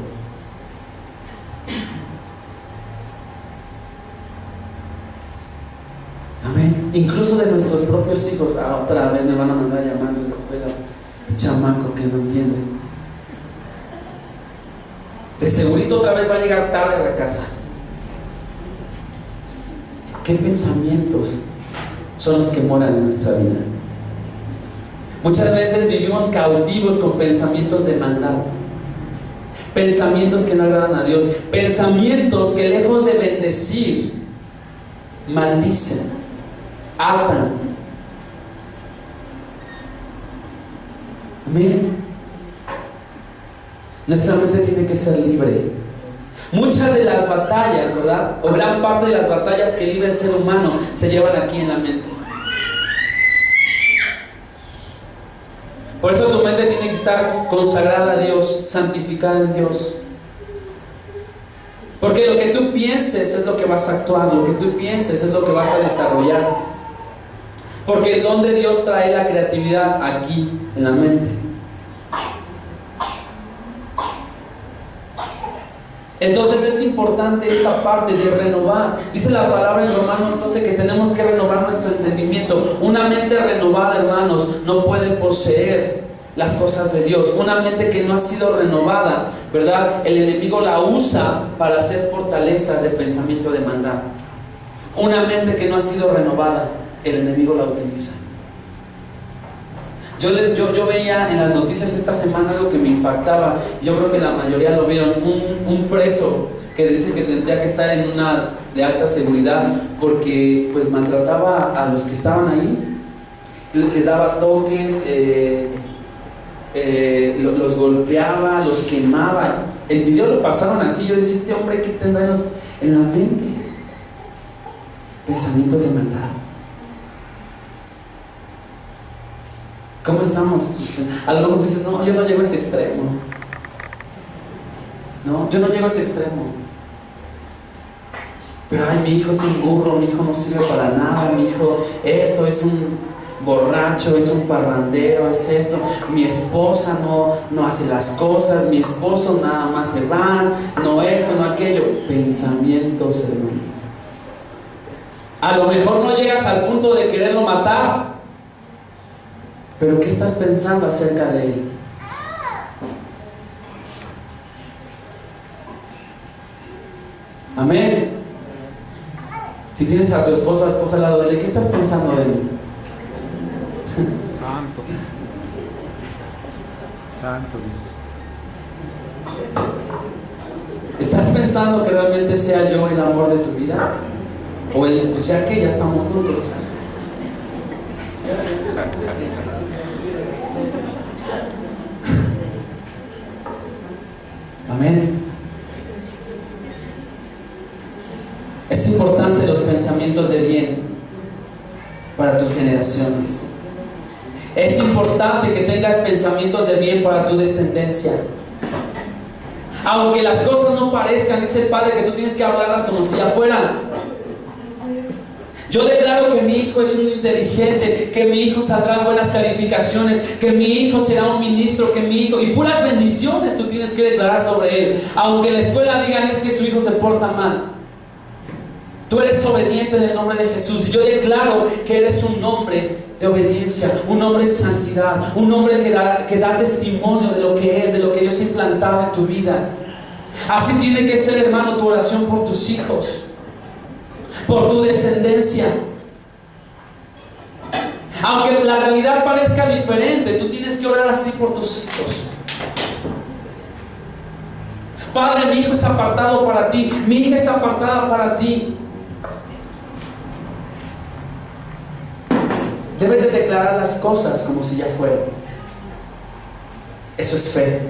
Amén. Incluso de nuestros propios hijos. Otra vez me van a mandar a llamar de la escuela. Chamaco que no entiende. De segurito otra vez va a llegar tarde a la casa. ¿Qué pensamientos son los que moran en nuestra vida? Muchas veces vivimos cautivos con pensamientos de maldad, pensamientos que no agradan a Dios, pensamientos que lejos de bendecir, maldicen, atan. Amén. Nuestra mente tiene que ser libre. Muchas de las batallas, ¿verdad? O gran parte de las batallas que libra el ser humano se llevan aquí en la mente. Por eso tu mente tiene que estar consagrada a Dios, santificada en Dios. Porque lo que tú pienses es lo que vas a actuar, lo que tú pienses es lo que vas a desarrollar. Porque el don de Dios trae la creatividad aquí en la mente. Entonces es importante esta parte de renovar. Dice la palabra en Romanos 12 que tenemos que renovar nuestro entendimiento. Una mente renovada, hermanos, no puede poseer las cosas de Dios. Una mente que no ha sido renovada, ¿verdad? El enemigo la usa para hacer fortalezas de pensamiento de maldad. Una mente que no ha sido renovada, el enemigo la utiliza. Yo veía en las noticias esta semana algo que me impactaba. Yo creo que la mayoría lo vieron. Un preso que dice que tendría que estar en una de alta seguridad porque pues maltrataba a los que estaban ahí, les daba toques, los golpeaba, los quemaba. El video lo pasaron así. Yo decía, este hombre, ¿qué tendrá en la mente? Pensamientos de maldad. ¿Cómo estamos? Algunos dicen, no, yo no llego a ese extremo. No, yo no llego a ese extremo. Pero, ay, mi hijo es un burro, mi hijo no sirve para nada, mi hijo, esto es un... borracho, es un parrandero, es esto, mi esposa no hace las cosas, mi esposo nada más se van, no esto, no aquello. Pensamientos, hermano. A lo mejor no llegas al punto de quererlo matar, pero ¿qué estás pensando acerca de él? Amén. Si tienes a tu esposo o esposa al lado de él, ¿qué estás pensando de él? Santo. Santo Dios. ¿Estás pensando que realmente sea yo el amor de tu vida? O el, pues ya que ya estamos juntos. Amén. Es importante los pensamientos de bien para tus generaciones. Es importante que tengas pensamientos de bien para tu descendencia. Aunque las cosas no parezcan, dice el Padre que tú tienes que hablarlas como si ya fueran. Yo declaro que mi hijo es un inteligente, que mi hijo saldrá buenas calificaciones, que mi hijo será un ministro, que mi hijo, y puras bendiciones tú tienes que declarar sobre él. Aunque en la escuela digan es que su hijo se porta mal, tú eres obediente en el nombre de Jesús. Y yo declaro que eres un hombre de obediencia, un hombre de santidad, un hombre que da testimonio de lo que es, de lo que Dios ha implantado en tu vida. Así tiene que ser, hermano, tu oración por tus hijos, por tu descendencia. Aunque la realidad parezca diferente, tú tienes que orar así por tus hijos. Padre, mi hijo es apartado para ti, mi hija es apartada para ti. Debes de declarar las cosas como si ya fueran. Eso es fe.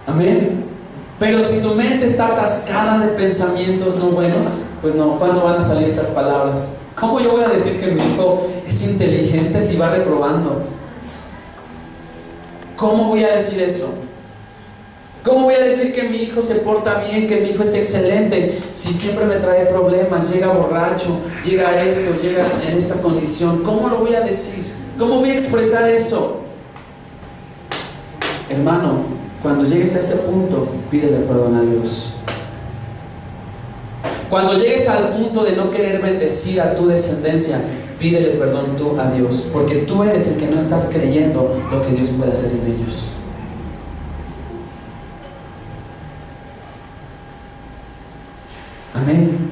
Amén. Pero si tu mente está atascada de pensamientos no buenos, pues no, ¿cuándo van a salir esas palabras? ¿Cómo yo voy a decir que mi hijo es inteligente si va reprobando? ¿Cómo voy a decir eso? ¿Cómo voy a decir que mi hijo se porta bien, que mi hijo es excelente, si siempre me trae problemas, llega borracho, llega esto, llega en esta condición? ¿Cómo lo voy a decir? ¿Cómo voy a expresar eso? Hermano, cuando llegues a ese punto, pídele perdón a Dios. Cuando llegues al punto de no querer bendecir a tu descendencia, pídele perdón tú a Dios, porque tú eres el que no estás creyendo lo que Dios puede hacer en ellos. Amén.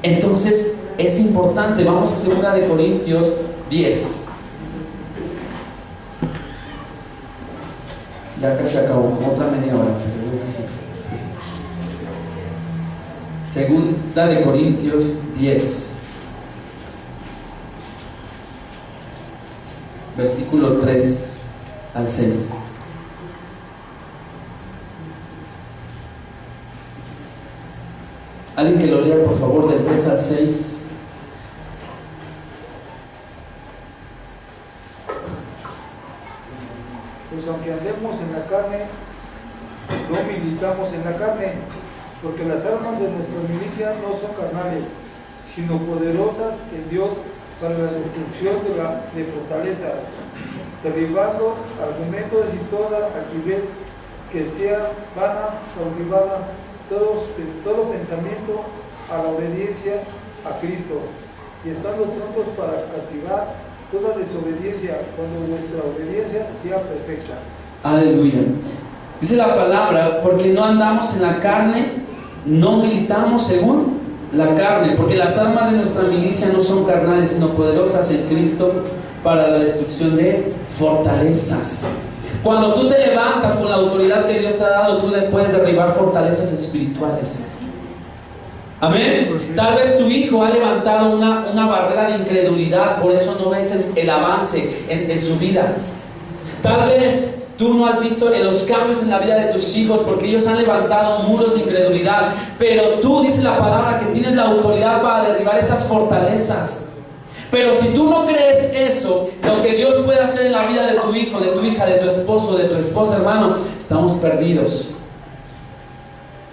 Entonces es importante. Vamos a 2 de Corintios 10. Ya casi acabó, otra media hora. 2 de Corintios 10, versículo 3 al 6. Alguien que lo lea, por favor, del 3 al 6. Pues aunque andemos en la carne, no militamos en la carne, porque las armas de nuestra milicia no son carnales, sino poderosas en Dios para la destrucción de fortalezas, derribando argumentos y toda altivez que sea vana, cautivada todo pensamiento a la obediencia a Cristo, y estando prontos para castigar toda desobediencia cuando vuestra obediencia sea perfecta. Aleluya. Dice la palabra, porque no andamos en la carne, no militamos según la carne, porque las armas de nuestra milicia no son carnales, sino poderosas en Cristo para la destrucción de fortalezas. Cuando tú te levantas con la autoridad que Dios te ha dado, tú puedes derribar fortalezas espirituales. Amén. Tal vez tu hijo ha levantado una barrera de incredulidad, por eso no ves el avance en su vida. Tal vez tú no has visto los cambios en la vida de tus hijos porque ellos han levantado muros de incredulidad, pero tú, dice la palabra, que tienes la autoridad para derribar esas fortalezas. Pero si tú no crees eso, lo que Dios puede hacer en la vida de tu hijo, de tu hija, de tu esposo, de tu esposa, hermano, estamos perdidos.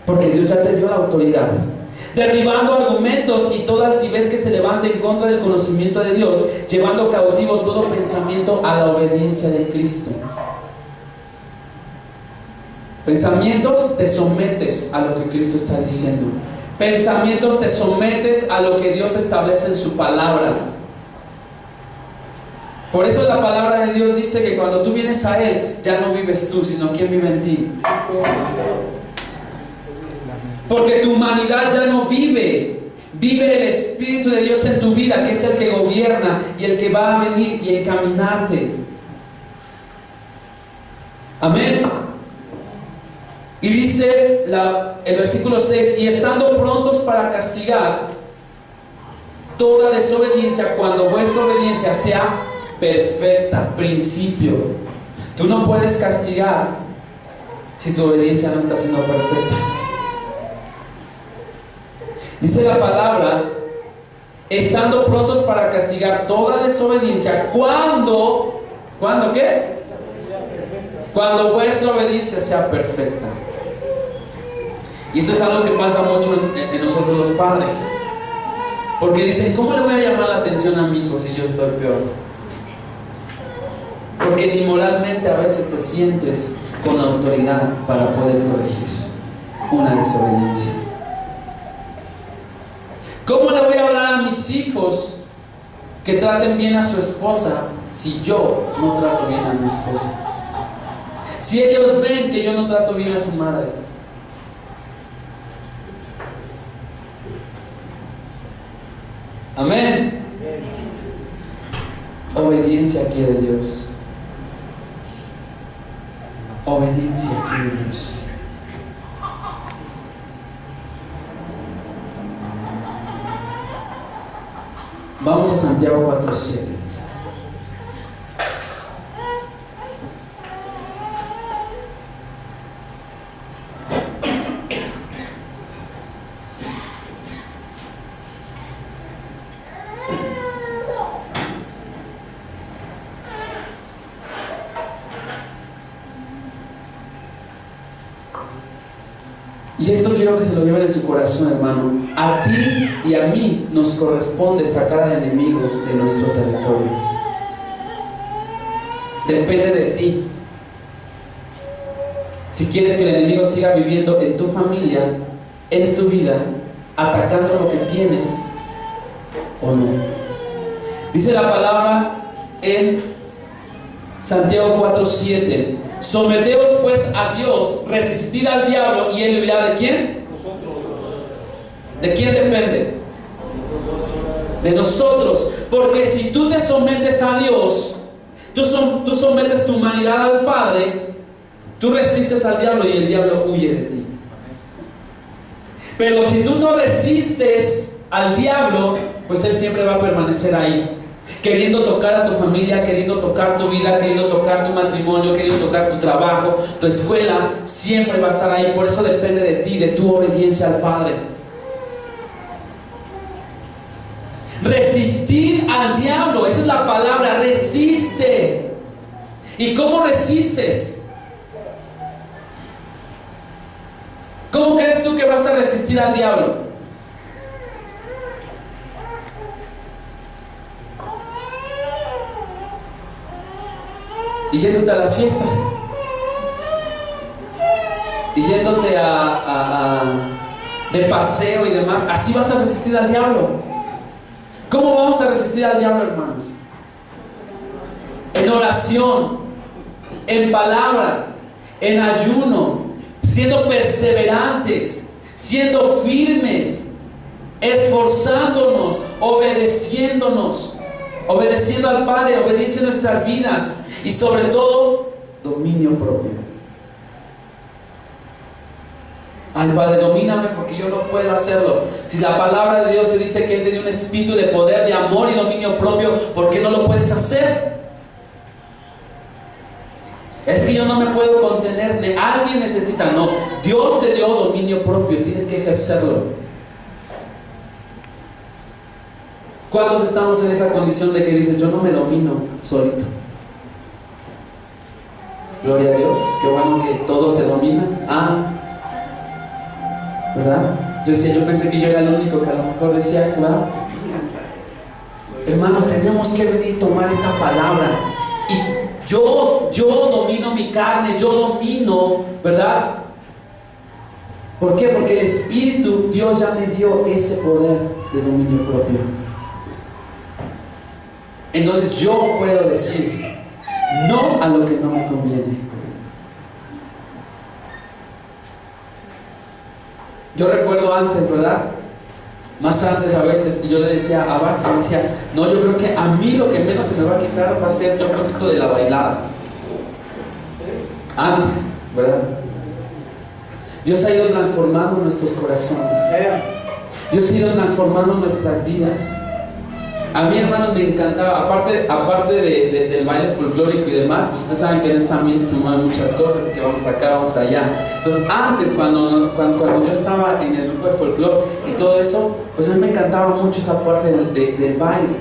Porque Dios ya te dio la autoridad. derribando argumentos y toda altivez que se levante en contra del conocimiento de Dios, llevando cautivo todo pensamiento a la obediencia de Cristo. Pensamientos, te sometes a lo que Cristo está diciendo. Pensamientos, te sometes a lo que Dios establece en su palabra. Por eso la palabra de Dios dice que cuando tú vienes a Él, ya no vives tú, sino quien vive en ti. Porque tu humanidad ya no vive. Vive el Espíritu de Dios en tu vida, que es el que gobierna y el que va a venir y encaminarte. Amén. Y dice el versículo 6: y estando prontos para castigar toda desobediencia cuando vuestra obediencia sea perfecta. Principio: tú no puedes castigar si tu obediencia no está siendo perfecta. Dice la palabra: estando prontos para castigar toda desobediencia ¿cuándo qué? Cuando vuestra obediencia sea perfecta. Y eso es algo que pasa mucho en nosotros los padres, porque dicen: ¿cómo le voy a llamar la atención a mi hijo si yo estoy peor? Porque ni moralmente a veces te sientes con autoridad para poder corregir una desobediencia. ¿Cómo le voy a hablar a mis hijos que traten bien a su esposa si yo no trato bien a mi esposa? Si ellos ven que yo no trato bien a su madre. Amén. Obediencia quiere Dios. Obediencia quiere Dios. Vamos a Santiago 4:7. Y esto quiero que se lo lleven en su corazón, hermano. A ti y a mí nos corresponde sacar al enemigo de nuestro territorio. Depende de ti. Si quieres que el enemigo siga viviendo en tu familia, en tu vida, atacando lo que tienes o no. Dice la palabra en Santiago 4:7: someteos pues a Dios, resistid al diablo y él huirá. ¿De quién? ¿De quién depende? De nosotros. Porque si tú te sometes a Dios, tú sometes tu humanidad al Padre, tú resistes al diablo y el diablo huye de ti. Pero si tú no resistes al diablo, pues él siempre va a permanecer ahí, queriendo tocar a tu familia, queriendo tocar tu vida, queriendo tocar tu matrimonio, queriendo tocar tu trabajo, tu escuela. Siempre va a estar ahí. Por eso depende de ti, de tu obediencia al Padre. Resistir al diablo, esa es la palabra: resiste. ¿Y cómo resistes? ¿Cómo crees tú que vas a resistir al diablo? Y yéndote a las fiestas, y yéndote de paseo y demás. Así vas a resistir al diablo. ¿Cómo vamos a resistir al diablo, hermanos? En oración, en palabra, en ayuno, siendo perseverantes, siendo firmes, esforzándonos, obedeciendo al Padre, obediencia en nuestras vidas. Y sobre todo, dominio propio. Ay, Padre, domíname porque yo no puedo hacerlo. Si la palabra de Dios te dice que Él te dio un espíritu de poder, de amor y dominio propio, ¿por qué no lo puedes hacer? Es que yo no me puedo contener, de alguien necesita. No, Dios te dio dominio propio, tienes que ejercerlo. ¿Cuántos estamos en esa condición de que dices: yo no me domino solito? Gloria a Dios, qué bueno que todos se dominan. ¿Verdad? Yo pensé que yo era el único que a lo mejor decía eso, ¿verdad? Hermanos, tenemos que venir y tomar esta palabra. Y yo domino mi carne, yo domino, ¿verdad? ¿Por qué? Porque el Espíritu, Dios ya me dio ese poder de dominio propio. Entonces yo puedo decir no a lo que no me conviene. Yo recuerdo antes, ¿verdad? Más antes a veces, y yo le decía a Basti, me decía, no, yo creo que a mí lo que menos se me va a quitar va a ser, yo creo que esto de la bailada. Antes, ¿verdad? Dios ha ido transformando nuestros corazones. Dios ha ido transformando nuestras vidas. A mí, hermanos, me encantaba, aparte del baile folclórico y demás, pues ustedes saben que en ese ambiente se mueven muchas cosas, y que vamos acá, vamos allá. Entonces, antes, cuando yo estaba en el grupo de folclore y todo eso, pues a mí me encantaba mucho esa parte del baile.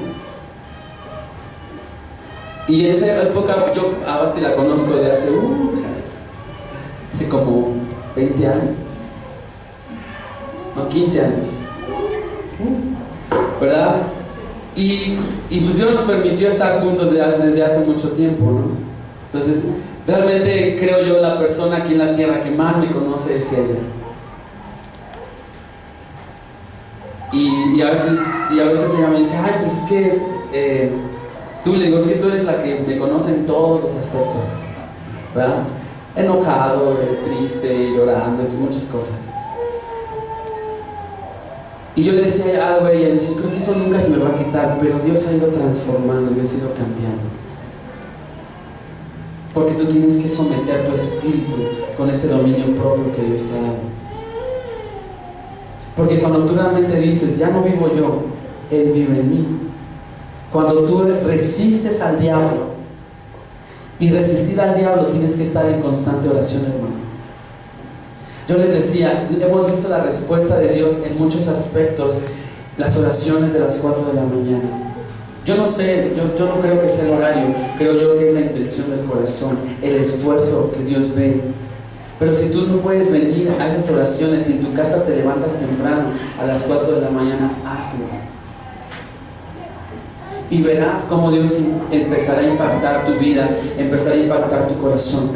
Y en esa época, yo a Basti la conozco de hace como 20 años, no, 15 años, ¿verdad? Y pues Dios nos permitió estar juntos desde hace mucho tiempo, ¿no? Entonces, realmente creo yo la persona aquí en la tierra que más me conoce es ella. Y a veces ella me dice, ay, pues es que tú, le digo, sí, tú eres la que me conoce en todos los aspectos, ¿verdad? Enojado, triste, llorando, muchas cosas. Y yo le decía algo a ella, y decía, creo que eso nunca se me va a quitar, pero Dios ha ido transformando, Dios ha ido cambiando. Porque tú tienes que someter tu espíritu con ese dominio propio que Dios te ha dado. Porque cuando tú realmente dices, ya no vivo yo, Él vive en mí. Cuando tú resistes al diablo, y resistir al diablo tienes que estar en constante oración, hermano. Yo les decía, hemos visto la respuesta de Dios en muchos aspectos, las oraciones de las 4 de la mañana. Yo no sé, yo no creo que sea el horario, creo yo que es la intención del corazón, el esfuerzo que Dios ve. Pero si tú no puedes venir a esas oraciones y en tu casa te levantas temprano a las 4 de la mañana, hazlo. Y verás cómo Dios empezará a impactar tu vida, empezará a impactar tu corazón.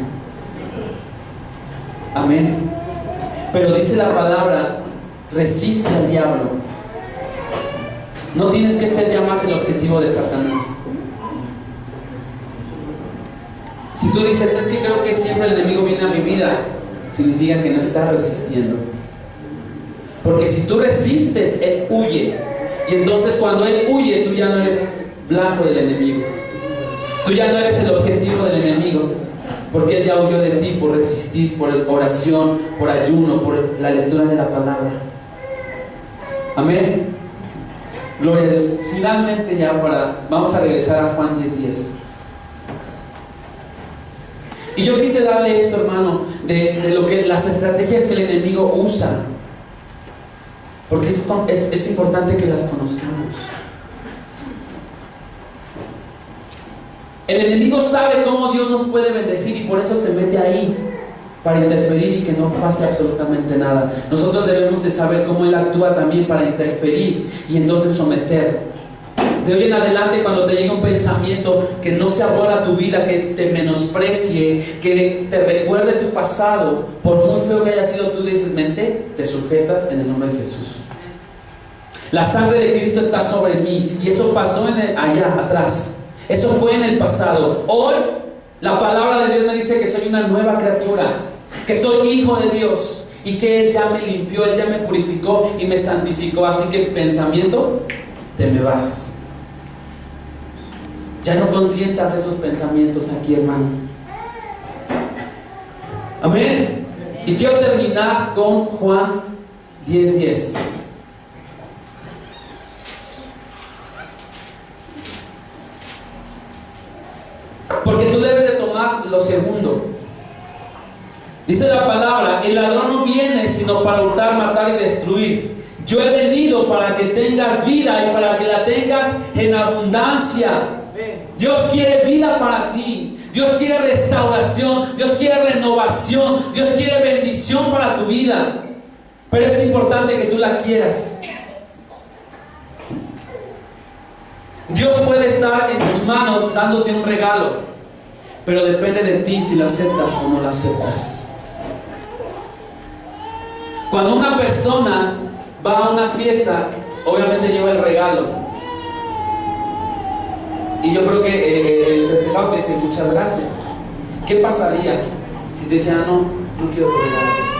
Amén. Pero dice la palabra, resiste al diablo. No tienes que ser ya más el objetivo de Satanás. Si tú dices, es que creo que siempre el enemigo viene a mi vida, significa que no estás resistiendo. Porque si tú resistes, él huye. Y entonces cuando él huye, tú ya no eres blanco del enemigo. Tú ya no eres el objetivo del enemigo. Porque Él ya huyó de ti por resistir, por oración, por ayuno, por la lectura de la palabra. Amén. Gloria a Dios. Finalmente vamos a regresar a Juan 10:10. Y yo quise darle esto, hermano, de lo que las estrategias que el enemigo usa. Porque es importante que las conozcamos. El enemigo sabe cómo Dios nos puede bendecir y por eso se mete ahí para interferir y que no pase absolutamente nada. Nosotros debemos de saber cómo Él actúa también para interferir y entonces someter. De hoy en adelante, cuando te llegue un pensamiento que no sea bueno a tu vida, que te menosprecie, que te recuerde tu pasado, por muy feo que haya sido, tú dices, mente, te sujetas en el nombre de Jesús. La sangre de Cristo está sobre mí y eso pasó allá atrás. Eso fue en el pasado. Hoy la palabra de Dios me dice que soy una nueva criatura, que soy hijo de Dios y que Él ya me limpió, Él ya me purificó y me santificó. Así que pensamiento, te me vas. Ya no consientas esos pensamientos aquí, hermano. Amén. Y quiero terminar con Juan 10:10. Porque tú debes de tomar lo segundo. Dice la palabra, el ladrón no viene sino para hurtar, matar y destruir. Yo he venido para que tengas vida y para que la tengas en abundancia. Dios quiere vida para ti. Dios quiere restauración. Dios quiere renovación. Dios quiere bendición para tu vida. Pero es importante que tú la quieras. Dios puede estar en tus manos dándote un regalo, pero depende de ti si lo aceptas o no lo aceptas. Cuando una persona va a una fiesta, obviamente lleva el regalo. Y yo creo que el festejado te dice muchas gracias. ¿Qué pasaría si te dijera no quiero tu regalo?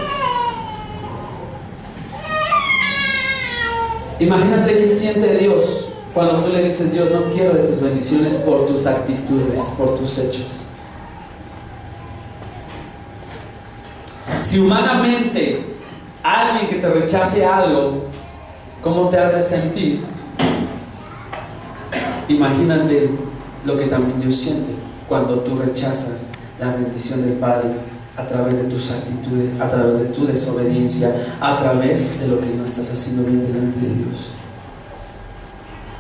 Imagínate qué siente Dios cuando tú le dices: Dios, no quiero de tus bendiciones por tus actitudes, por tus hechos. Si humanamente alguien que te rechace algo, ¿cómo te has de sentir? Imagínate lo que también Dios siente cuando tú rechazas la bendición del Padre a través de tus actitudes, a través de tu desobediencia, a través de lo que no estás haciendo bien delante de Dios.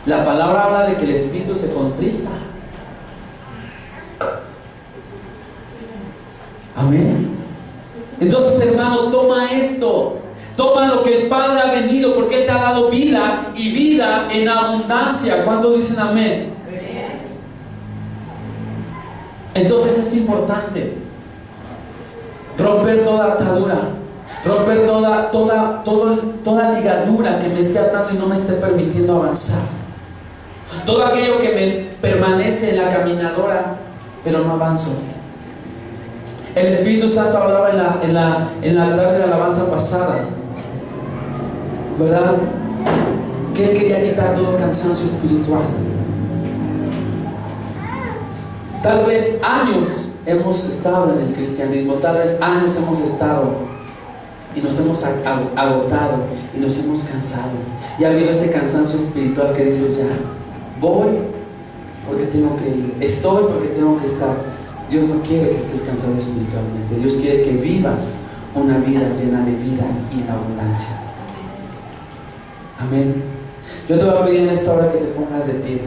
La palabra habla de que el espíritu se contrista. Amén. Entonces, hermano, toma esto. Toma lo que el Padre ha venido, porque Él te ha dado vida y vida en abundancia. ¿Cuántos dicen amén? Entonces es importante romper toda atadura, romper toda ligadura que me esté atando y no me esté permitiendo avanzar. Todo aquello que me permanece en la caminadora, pero no avanzo. El Espíritu Santo hablaba en la tarde de alabanza pasada, ¿verdad? Que Él quería quitar todo cansancio espiritual. Tal vez años hemos estado en el cristianismo, tal vez años hemos estado y nos hemos agotado y nos hemos cansado. Y ha habido ese cansancio espiritual que dices: ya, voy porque tengo que ir, estoy porque tengo que estar. Dios no quiere que estés cansado espiritualmente. Dios quiere que vivas una vida llena de vida y en abundancia. Amén. Yo te voy a pedir en esta hora que te pongas de pie.